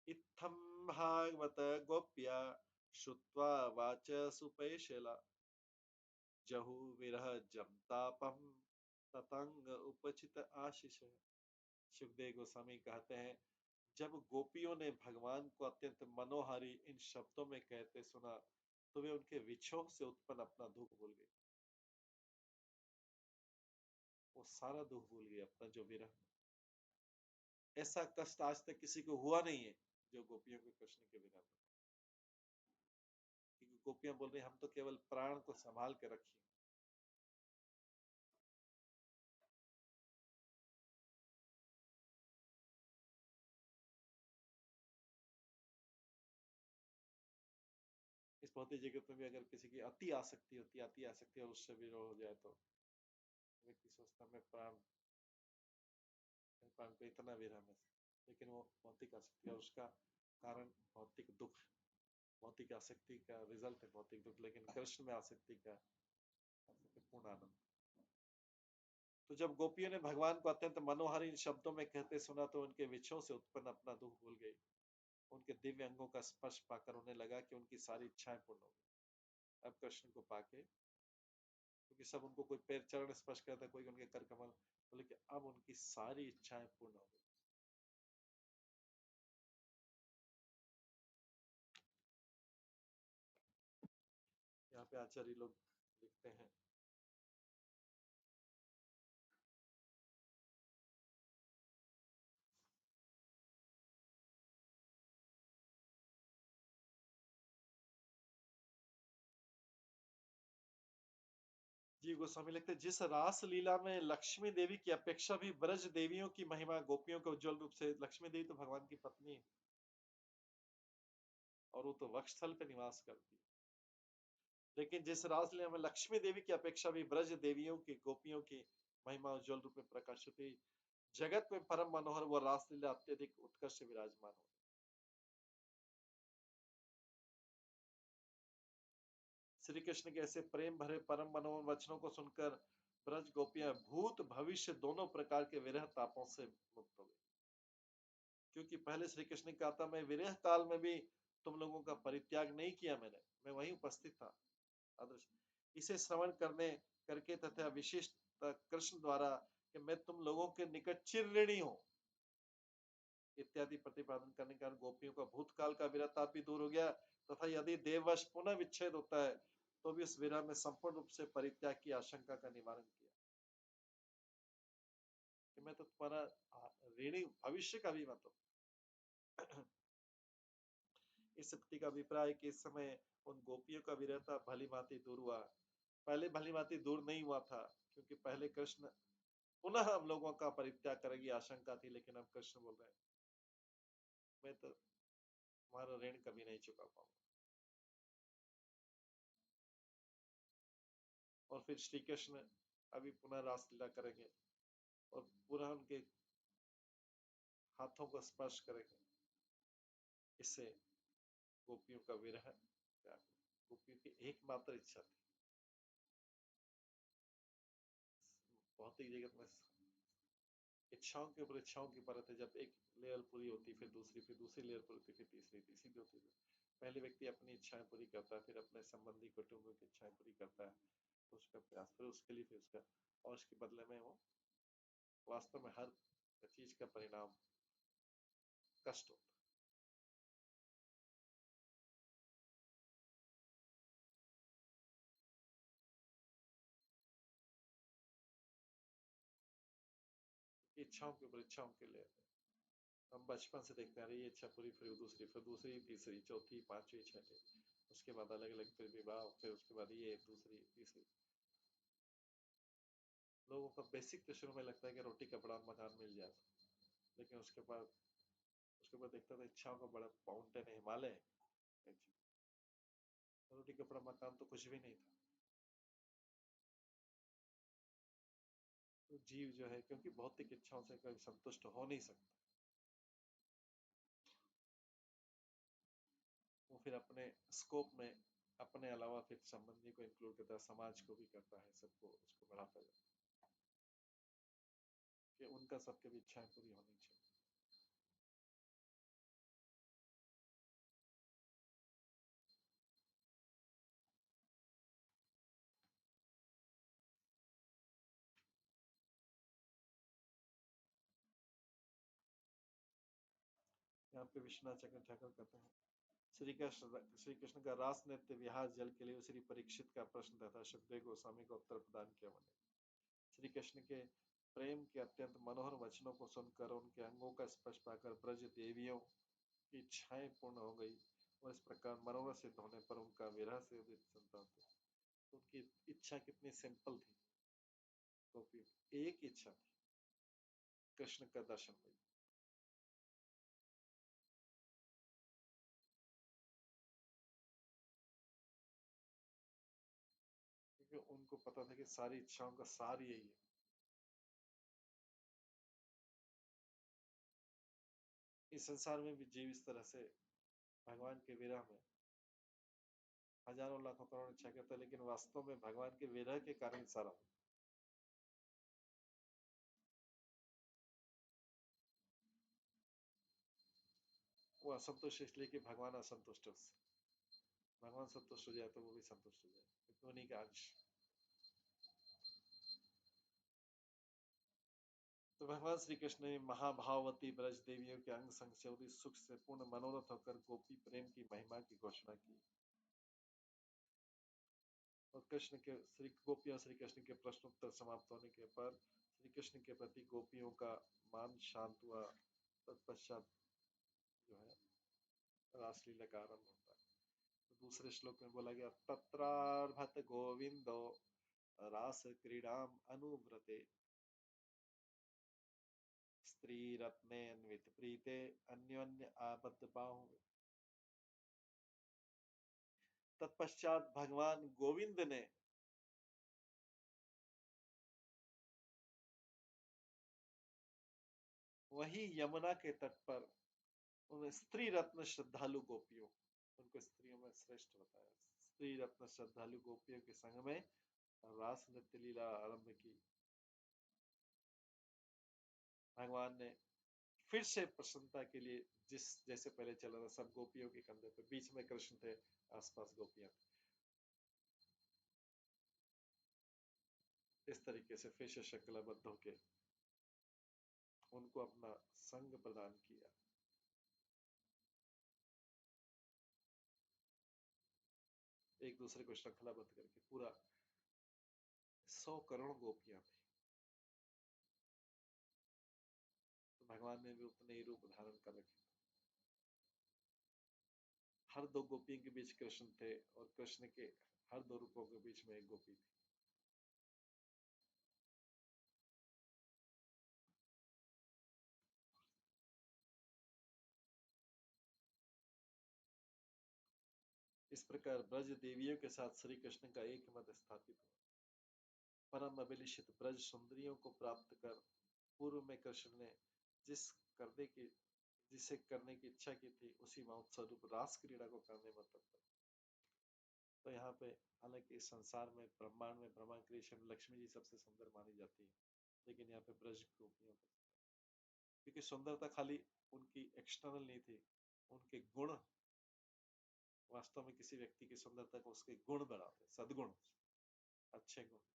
[SPEAKER 1] इत्थं भागवत गोप्या श्रुत्वा वाच सुपेशला जहु विरह जमतापम ततंग उपचित आशीष। सुखदेव गोस्वामी कहते हैं, जब गोपियों ने भगवान को अत्यंत मनोहारी इन शब्दों में कहते सुना, तो वे उनके विछोह से उत्पन्न अपना दुख भूल गए। वो सारा दुख भूल गए अपना जो विरह, ऐसा कष्ट आज तक किसी को हुआ नहीं है जो गोपियों के कृष्ण के विरह में। क्योंकि गोपियां बोल रही हम तो केवल प्राण को संभाल के रखिए। इस भौतिक जगत में भी अगर किसी की अति आसक्ति होती है, अति आसक्ति और उससे विरह हो जाए, तो व्यक्ति सोचता मैं प्राण प्राण को इतना विरह में, लेकिन वो भौतिक आसक्ति और उसका कारण भौतिक दुख, भौतिक आसक्ति का रिजल्ट है भौतिक दुख, लेकिन कृष्ण में आसक्ति का पूर्ण आनंद। तो जब गोपियों ने भगवान को अत्यंत मनोहर इन शब्दों में कहते सुना, तो उनके विछोह से उत्पन्न अपना दुख भूल गई। उनके दिव्य अंगों का स्पर्श पाकर उन्हें लगा कि उनकी सारी इच्छाएं पूर्ण हो गई। अब कृष्ण को पाके, क्योंकि सब उनको कोई पैर चरण स्पर्श करता, कोई उनके कर कमल, बोले कि अब उनकी सारी इच्छाएं पूर्ण हो गई। यहाँ पे आचार्य लोग लिखते हैं, जी गोस्वामी लिखते हैं, जिस रास लीला में लक्ष्मी देवी की अपेक्षा भी ब्रज देवियों की महिमा गोपियों को उज्जवल रूप से, लक्ष्मी देवी तो भगवान की पत्नी है और वो तो वक्षस्थल पे निवास करती है, लेकिन जिस रासलीला में लक्ष्मी देवी की अपेक्षा भी ब्रज देवियों की, गोपियों की महिमा उज्जवल रूप में प्रकाशित हुई, जगत में परम मनोहर वो रासलीला अत्यधिक उत्कर्ष से विराजमान हो। श्री कृष्ण के ऐसे प्रेम भरे परम मनोहर वचनों को सुनकर ब्रज गोपियां भूत भविष्य दोनों प्रकार के विरह तापों से मुक्त हो गई। क्योंकि पहले श्री कृष्ण ने कहा था, मैं विरह काल में भी तुम लोगों का परित्याग नहीं किया, मैं वहीं उपस्थित था। इसे श्रवण करने करके तथा विशिष्ट कृष्ण द्वारा कि मैं तुम लोगों के निकट चिर ऋणी हूं इत्यादि प्रतिपादन करने के कारण गोपियों का भूतकाल का विरह ताप भी दूर हो गया, तथा यदि देववश पुनः विच्छेद होता है, तो भी उस विरह में संपूर्ण रूप से परित्याग की आशंका का निवारण किया। मैं तो तुम्हारा ऋणी भविष्य का भी मतलब। इस स्थिति का अभिप्राय कि इस समय उन गोपियों का विरह था भली भांति दूर हुआ। पहले भली भांति दूर नहीं हुआ था, क्योंकि पहले कृष्ण पुनः हम लोगों का परित्याग करेगी आशंका थी, लेकिन अब कृष्ण बोल रहे हैं मैं तो तुम्हारा ऋण कभी नहीं चुका पाऊंगा। और फिर श्री कृष्ण अभी पुनः रासलीला करेंगे और पुनः उनके हाथों को स्पर्श करेंगे। इससे गोपियों का विरह गोपियों की एकमात्र इच्छा थी। भौतिक जगत में इच्छाओं के ऊपर इच्छाओं की परत है। जब एक लेयर पूरी होती फिर दूसरी लेयर पूरी होती, फिर तीसरी भी होती। पहले व्यक्ति अपनी इच्छाएं पूरी करता है, फिर अपने संबंधी कुटुंब की इच्छाएं पूरी करता है, उसका प्रयास, फिर उसके लिए, फिर उसका, और उसके बदले में वो वास्तव में हर चीज का परिणाम कष्ट होता है। इच्छाओं के ऊपर इच्छाओं के लिए हम बचपन से देखते हैं, ये इच्छा पूरी, फिर दूसरी तीसरी चौथी पांचवी छठी, उसके बाद अलग अलग, फिर विवाह, फिर उसके बाद ये दूसरी तीसरी। लोगों का बेसिक तो शुरू में लगता है कि रोटी कपड़ा मकान मिल जाए, लेकिन उसके बाद देखता था इच्छाओं का बड़ा माउंटेन है, हिमालय। रोटी कपड़ा मकान तो कुछ भी नहीं था। तो जीव जो है, क्योंकि भौतिक इच्छाओं से कभी संतुष्ट हो नहीं सकता, वो फिर अपने स्कोप में अपने अलावा फिर संबंधी को इंक्लूड करता है, समाज को भी करता है, सबको उसको बढ़ाता है कि उनका सबके भी इच्छाएं पूरी होनी चाहिए। यहाँ पे विश्वनाथ चक्र ठाकुर कहते हैं श्री कृष्ण का रास नृत्य विहार जल के लिए श्री परीक्षित का प्रश्न तथा सुखदेव गोस्वामी को उत्तर प्रदान किया। मैंने श्री कृष्ण के प्रेम के अत्यंत मनोहर वचनों को सुनकर उनके अंगों का स्पर्श पाकर ब्रज देवियों की इच्छाएं पूर्ण हो गई, और इस प्रकार मनोरथ सिद्ध होने पर उनका विरह से संतान थे। उनकी इच्छा कितनी सिंपल थी, तो एक इच्छा थी, कृष्ण का दर्शन हुई। क्योंकि उनको पता था कि सारी इच्छाओं का सार यही है। इस संसार में भी जीव इस तरह से भगवान के विरह में हजारों लाखों करोड़ इच्छा करता है, लेकिन वास्तव में भगवान के विरह के कारण सारा वो असंतुष्ट, इसलिए कि भगवान असंतुष्ट है उससे। भगवान संतुष्ट हो जाए तो वो भी संतुष्ट हो जाए, क्योंकि उन्हीं का अंश। तो भगवान श्री कृष्ण ने महाभावती ब्रज देवियों के अंग संग से सुख से पूर्ण मनोरथ होकर गोपी प्रेम की महिमा की घोषणा की। और कृष्ण के श्री गोपियां श्री कृष्ण के प्रश्नोत्तर समाप्त होने के पर श्री कृष्ण के प्रति गोपियों का मान शांत हुआ। तत्पश्चात जो है रासलीला का आरंभ होता है। तो दूसरे श्लोक में बोला गया तत्रार्भत गोविंदो रास क्रीडाम अनुव्रते स्त्री रत्ने अन्वित प्रीते अन्योन्य आबद्ध बाहु। तत्पश्चात भगवान गोविंद ने वही यमुना के तट पर उन स्त्री रत्न श्रद्धालु गोपियों, उनको स्त्रियों में श्रेष्ठ बताया, स्त्री रत्न श्रद्धालु गोपियों के संग में रास नृत्य लीला आरंभ की। भगवान ने फिर से प्रसन्नता के लिए जिस जैसे पहले चला था, सब गोपियों के कंधे पे, बीच में कृष्ण थे, आसपास गोपियां, इस तरीके से फिर से शक्लबद्ध होके उनको अपना संग प्रदान किया। एक दूसरे को श्रृंखलाबद्ध करके पूरा 100 करोड़ गोपियां थी। भगवान ने भी उतने ही रूप धारण कर रखे। हर दो गोपियों के बीच कृष्ण थे और कृष्ण के हर दो रूपों के बीच में एक गोपी थी। इस प्रकार ब्रज देवियों के साथ श्री कृष्ण का एक मत स्थापित हुआ। परम अभिलिषित ब्रज सुंदरियों को प्राप्त कर पूर्व में कृष्ण ने जिसे करने की इच्छा की थी उसी महोत्सव रूप रास क्रीड़ा को करने में तत्पर। तो यहाँ पे हालांकि इस संसार में ब्रह्मांड में ब्रह्मा क्रिएशन लक्ष्मी जी सबसे सुंदर मानी जाती है, लेकिन यहाँ पे ब्रज गोपियों को, क्योंकि सुंदरता खाली उनकी एक्सटर्नल नहीं थी, उनके गुण वास्तव में किसी व्यक्ति की सुंदरता को उसके गुण बढ़ाते, सद्गुण, अच्छे गुण।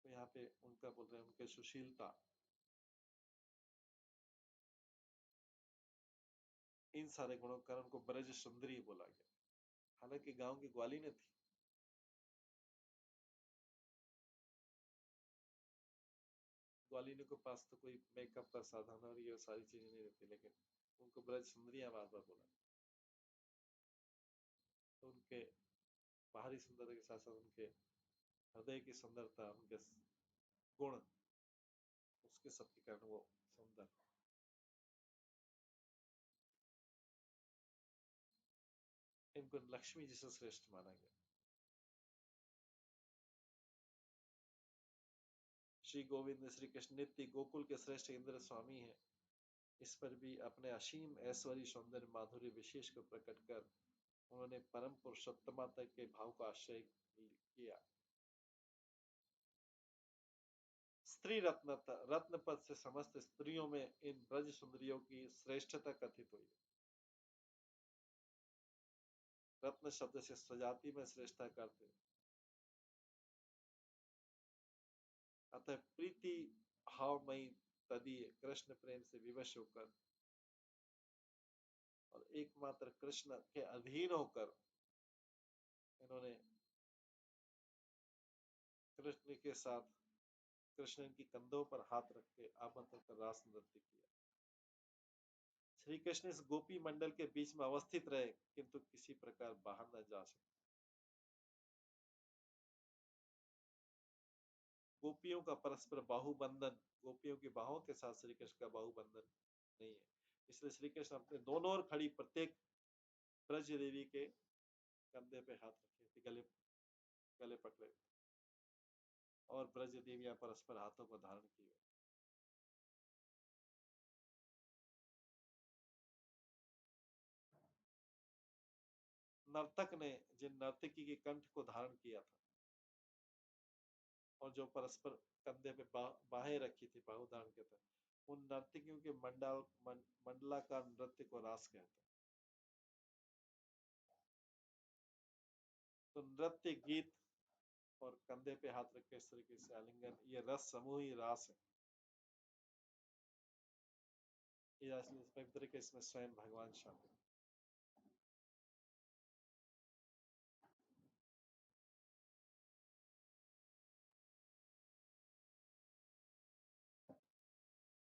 [SPEAKER 1] तो यहाँ पे उनका बोल रहे हैं उनके सुशीलता, इन सारे गुणों के कारण उनको ब्रज सुंदरी बोला गया। हालांकि गांव की ग्वालिन थी, ग्वालिनों के पास तो कोई मेकअप का साधन और ये सारी चीजें नहीं रहती, लेकिन उनको ब्रज सुंदरियां बार बार बोला। तो उनके बाहरी सुंदरता के साथ साथ उनके हृदय की सुंदरता, उनके गुण, उसके सबके कारण वो सुंदर। इनको लक्ष्मी जी से श्रेष्ठ माना गया। श्री गोविंद श्री कृष्ण नित्य गोकुल के श्रेष्ठ इंद्र स्वामी हैं। इस पर भी अपने असीम ऐश्वर्य सौंदर्य माधुर्य विशेष को प्रकट कर उन्होंने परम पुरुषोत्तमा तक के भाव का आश्रय किया। स्त्री रत्न पद से समस्त स्त्रियों में इन ब्रज सुंदरियों की श्रेष्ठता कथित हुई। रत्न शब्द से स्वजाति में श्रेष्ठता करते, अतः प्रीति भावमयी तदीय कृष्ण प्रेम से विवश होकर और एकमात्र कृष्ण के अधीन होकर इन्होंने कृष्ण के साथ कृष्ण की कंधों पर हाथ रख के आमंत्रण कर रास नृत्य किया। श्री कृष्ण इस गोपी मंडल के बीच में अवस्थित रहे, किंतु किसी प्रकार बाहर न जा सके। गोपियों का परस्पर बाहुबंधन, गोपियों की बाहों के साथ श्री कृष्ण का बाहुबंधन नहीं है, इसलिए श्री कृष्ण अपने दोनों ओर खड़ी प्रत्येक ब्रज देवी के कंधे पे हाथ रखे थे, गले पकड़े और ब्रज देवियां परस्पर हाथों को धारण किए। नर्तक ने जिन नर्तकी के कंठ को धारण किया था और जो परस्पर कंधे पे बाहें रखी थी, बाहु धारण किया था, उन नर्तकियों के मंडलाकार नृत्य को रास कहते हैं। तो नृत्य, गीत और कंधे पे हाथ रख के इस तरीके से आलिंगन, ये रस समूह ही रास है। ये एक तरीके इसमें स्वयं भगवान शामिल।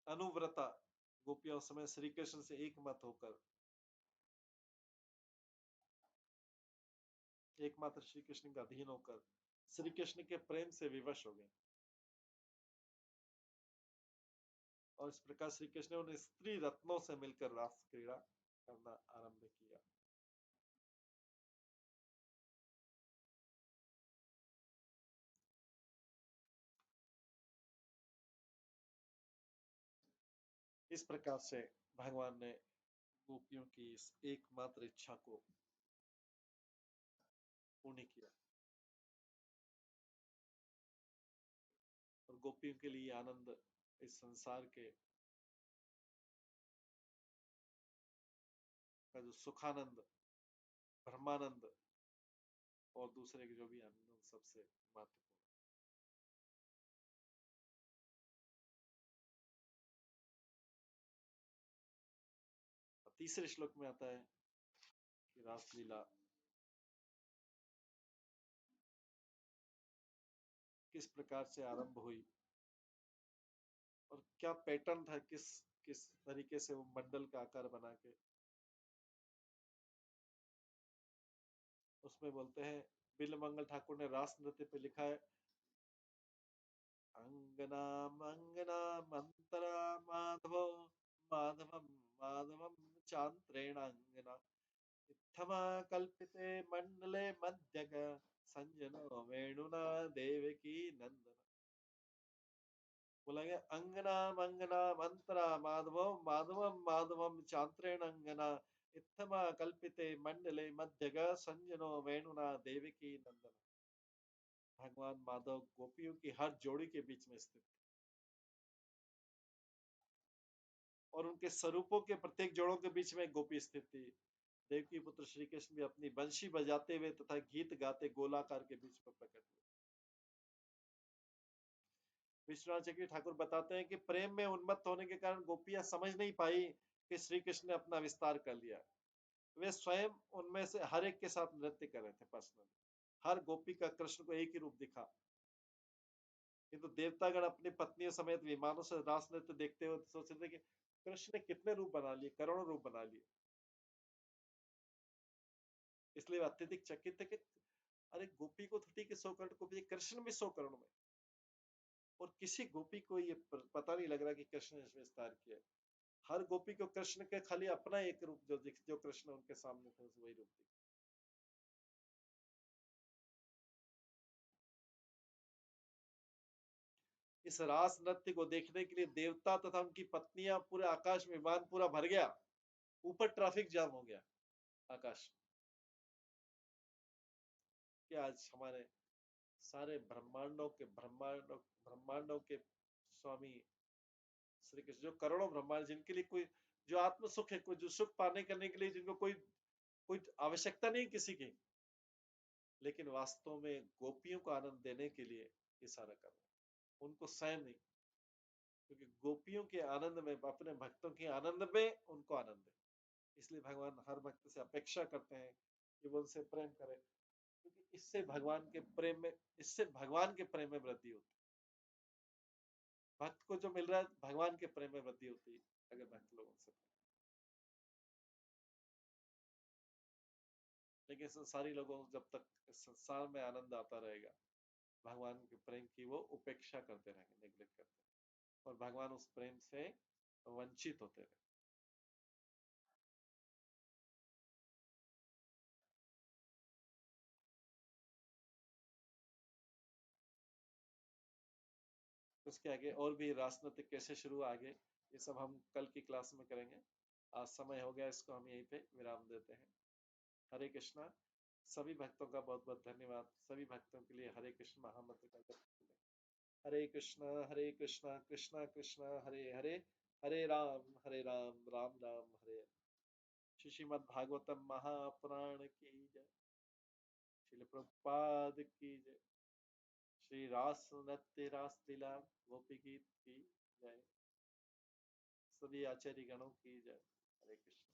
[SPEAKER 1] अनुव्रता गोपियों समय श्री कृष्ण से एक मत होकर एकमात्र श्री कृष्ण का अधीन होकर श्री कृष्ण के प्रेम से विवश हो गए और इस प्रकार श्री कृष्ण ने उन स्त्री रत्नों से मिलकर रास क्रीड़ा करना आरंभ किया। इस प्रकार से भगवान ने गोपियों की इस एकमात्र इच्छा को पूर्ण किया और गोपियों के लिए आनंद इस संसार के का जो सुखानंद, ब्रह्मानंद और दूसरे के जो भी आनंद, सबसे महत्वपूर्ण। तीसरे श्लोक में आता है कि रासलीला किस प्रकार से आरंभ हुई और क्या पैटर्न था, किस किस तरीके से वो मंडल का आकार बना के उसमें बोलते हैं। बिल्वमंगल ठाकुर ने रास नृत्य पे लिखा है, अंगना मंगना मंतरा माधवो माधवम माधवम चांत्रेणांगना इत्थमा कल्पिते मंडले मध्यग संजनो वेणुना देवकी नंदन। बोला गया अंगना मंगना मंत्रा माधवम माधवम माधवम चांत्रेण अंगना इत्थमा कल्पिते मंडले मध्यग संजनो वेणुना देवकी नंदन। भगवान माधव गोपियों की हर जोड़ी के बीच में स्थित, और उनके स्वरूपों के प्रत्येक जोड़ों के बीच में एक गोपी स्थित थी। देवकी पुत्र श्री कृष्ण भी अपनी बंशी बजाते हुए तथा गीत गाते गोलाकार के बीच में प्रकट हुए। विश्वनाथ चक्री ठाकुर बताते हैं कि प्रेम में उन्मत्त होने के कारण गोपियां समझ नहीं पाई कि श्री कृष्ण ने अपना विस्तार कर लिया। वे स्वयं उनमें से हर एक के साथ नृत्य कर रहे थे पर्सनली। हर गोपी का कृष्ण को एक ही रूप दिखा, किंतु देवतागण अपनी पत्नियों समेत विमानों से रास नृत्य देखते हुए सोच रहे थे कि कृष्ण ने कितने रूप बना लिए, करोड़ों रूप बना लिए। इसलिए अत्यधिक चकित थे कि अरे गोपी को तो ठीक है 100 करोड़ गोपी, कृष्ण भी 100 करोड़ में, और किसी गोपी को ये पता नहीं लग रहा कि कृष्ण ने इसमें विस्तार किया। हर गोपी को कृष्ण के खाली अपना एक रूप जो कृष्ण उनके सामने थे वही रूप दिखा। इस रास नृत्य को देखने के लिए देवता तथा उनकी पत्नियां, पूरे आकाश में विमान पूरा भर गया, ऊपर ट्रैफिक जाम हो गया आकाश। कि आज हमारे सारे ब्रह्मांडों के स्वामी श्री कृष्ण, जो करोड़ों ब्रह्मांड, जिनके लिए कोई जो आत्म सुख है, कोई जो सुख पाने करने के लिए जिनको कोई कोई आवश्यकता नहीं किसी की, लेकिन वास्तव में गोपियों को आनंद देने के लिए ये सारा कर रहे हैं, उनको स्वयं नहीं, क्योंकि गोपियों के आनंद में, अपने भक्तों के आनंद में उनको आनंद है। इसलिए भगवान हर भक्त से अपेक्षा करते हैं कि वो उनसे प्रेम करे, क्योंकि इससे भगवान के प्रेम में वृद्धि होती है। भक्त को जो मिल रहा है भगवान के प्रेम में वृद्धि होती है अगर भक्त लोगों से। लेकिन संसारी लोगों को जब तक संसार में आनंद आता रहेगा, भगवान के प्रेम की वो उपेक्षा करते रहेंगे, नेग्लेक्ट करते रहेंगे, और भगवान उस प्रेम से वंचित होते रहे। उसके आगे और भी राजनीतिक कैसे शुरू, आगे ये सब हम कल की क्लास में करेंगे। आज समय हो गया, इसको हम यहीं पे विराम देते हैं। हरे कृष्णा। सभी भक्तों का बहुत बहुत धन्यवाद। सभी भक्तों के लिए हरे कृष्ण महामंत्र का जप करें। हरे कृष्णा कृष्णा कृष्णा हरे हरे, हरे राम राम राम हरे हरे। श्रीमद् भागवतम महापुराण की जय। श्रील प्रभुपाद की जय। श्री रास नृत्य रास लीला गोपी गीत की जय। सभी आचार्य गणों की जय। हरे कृष्ण।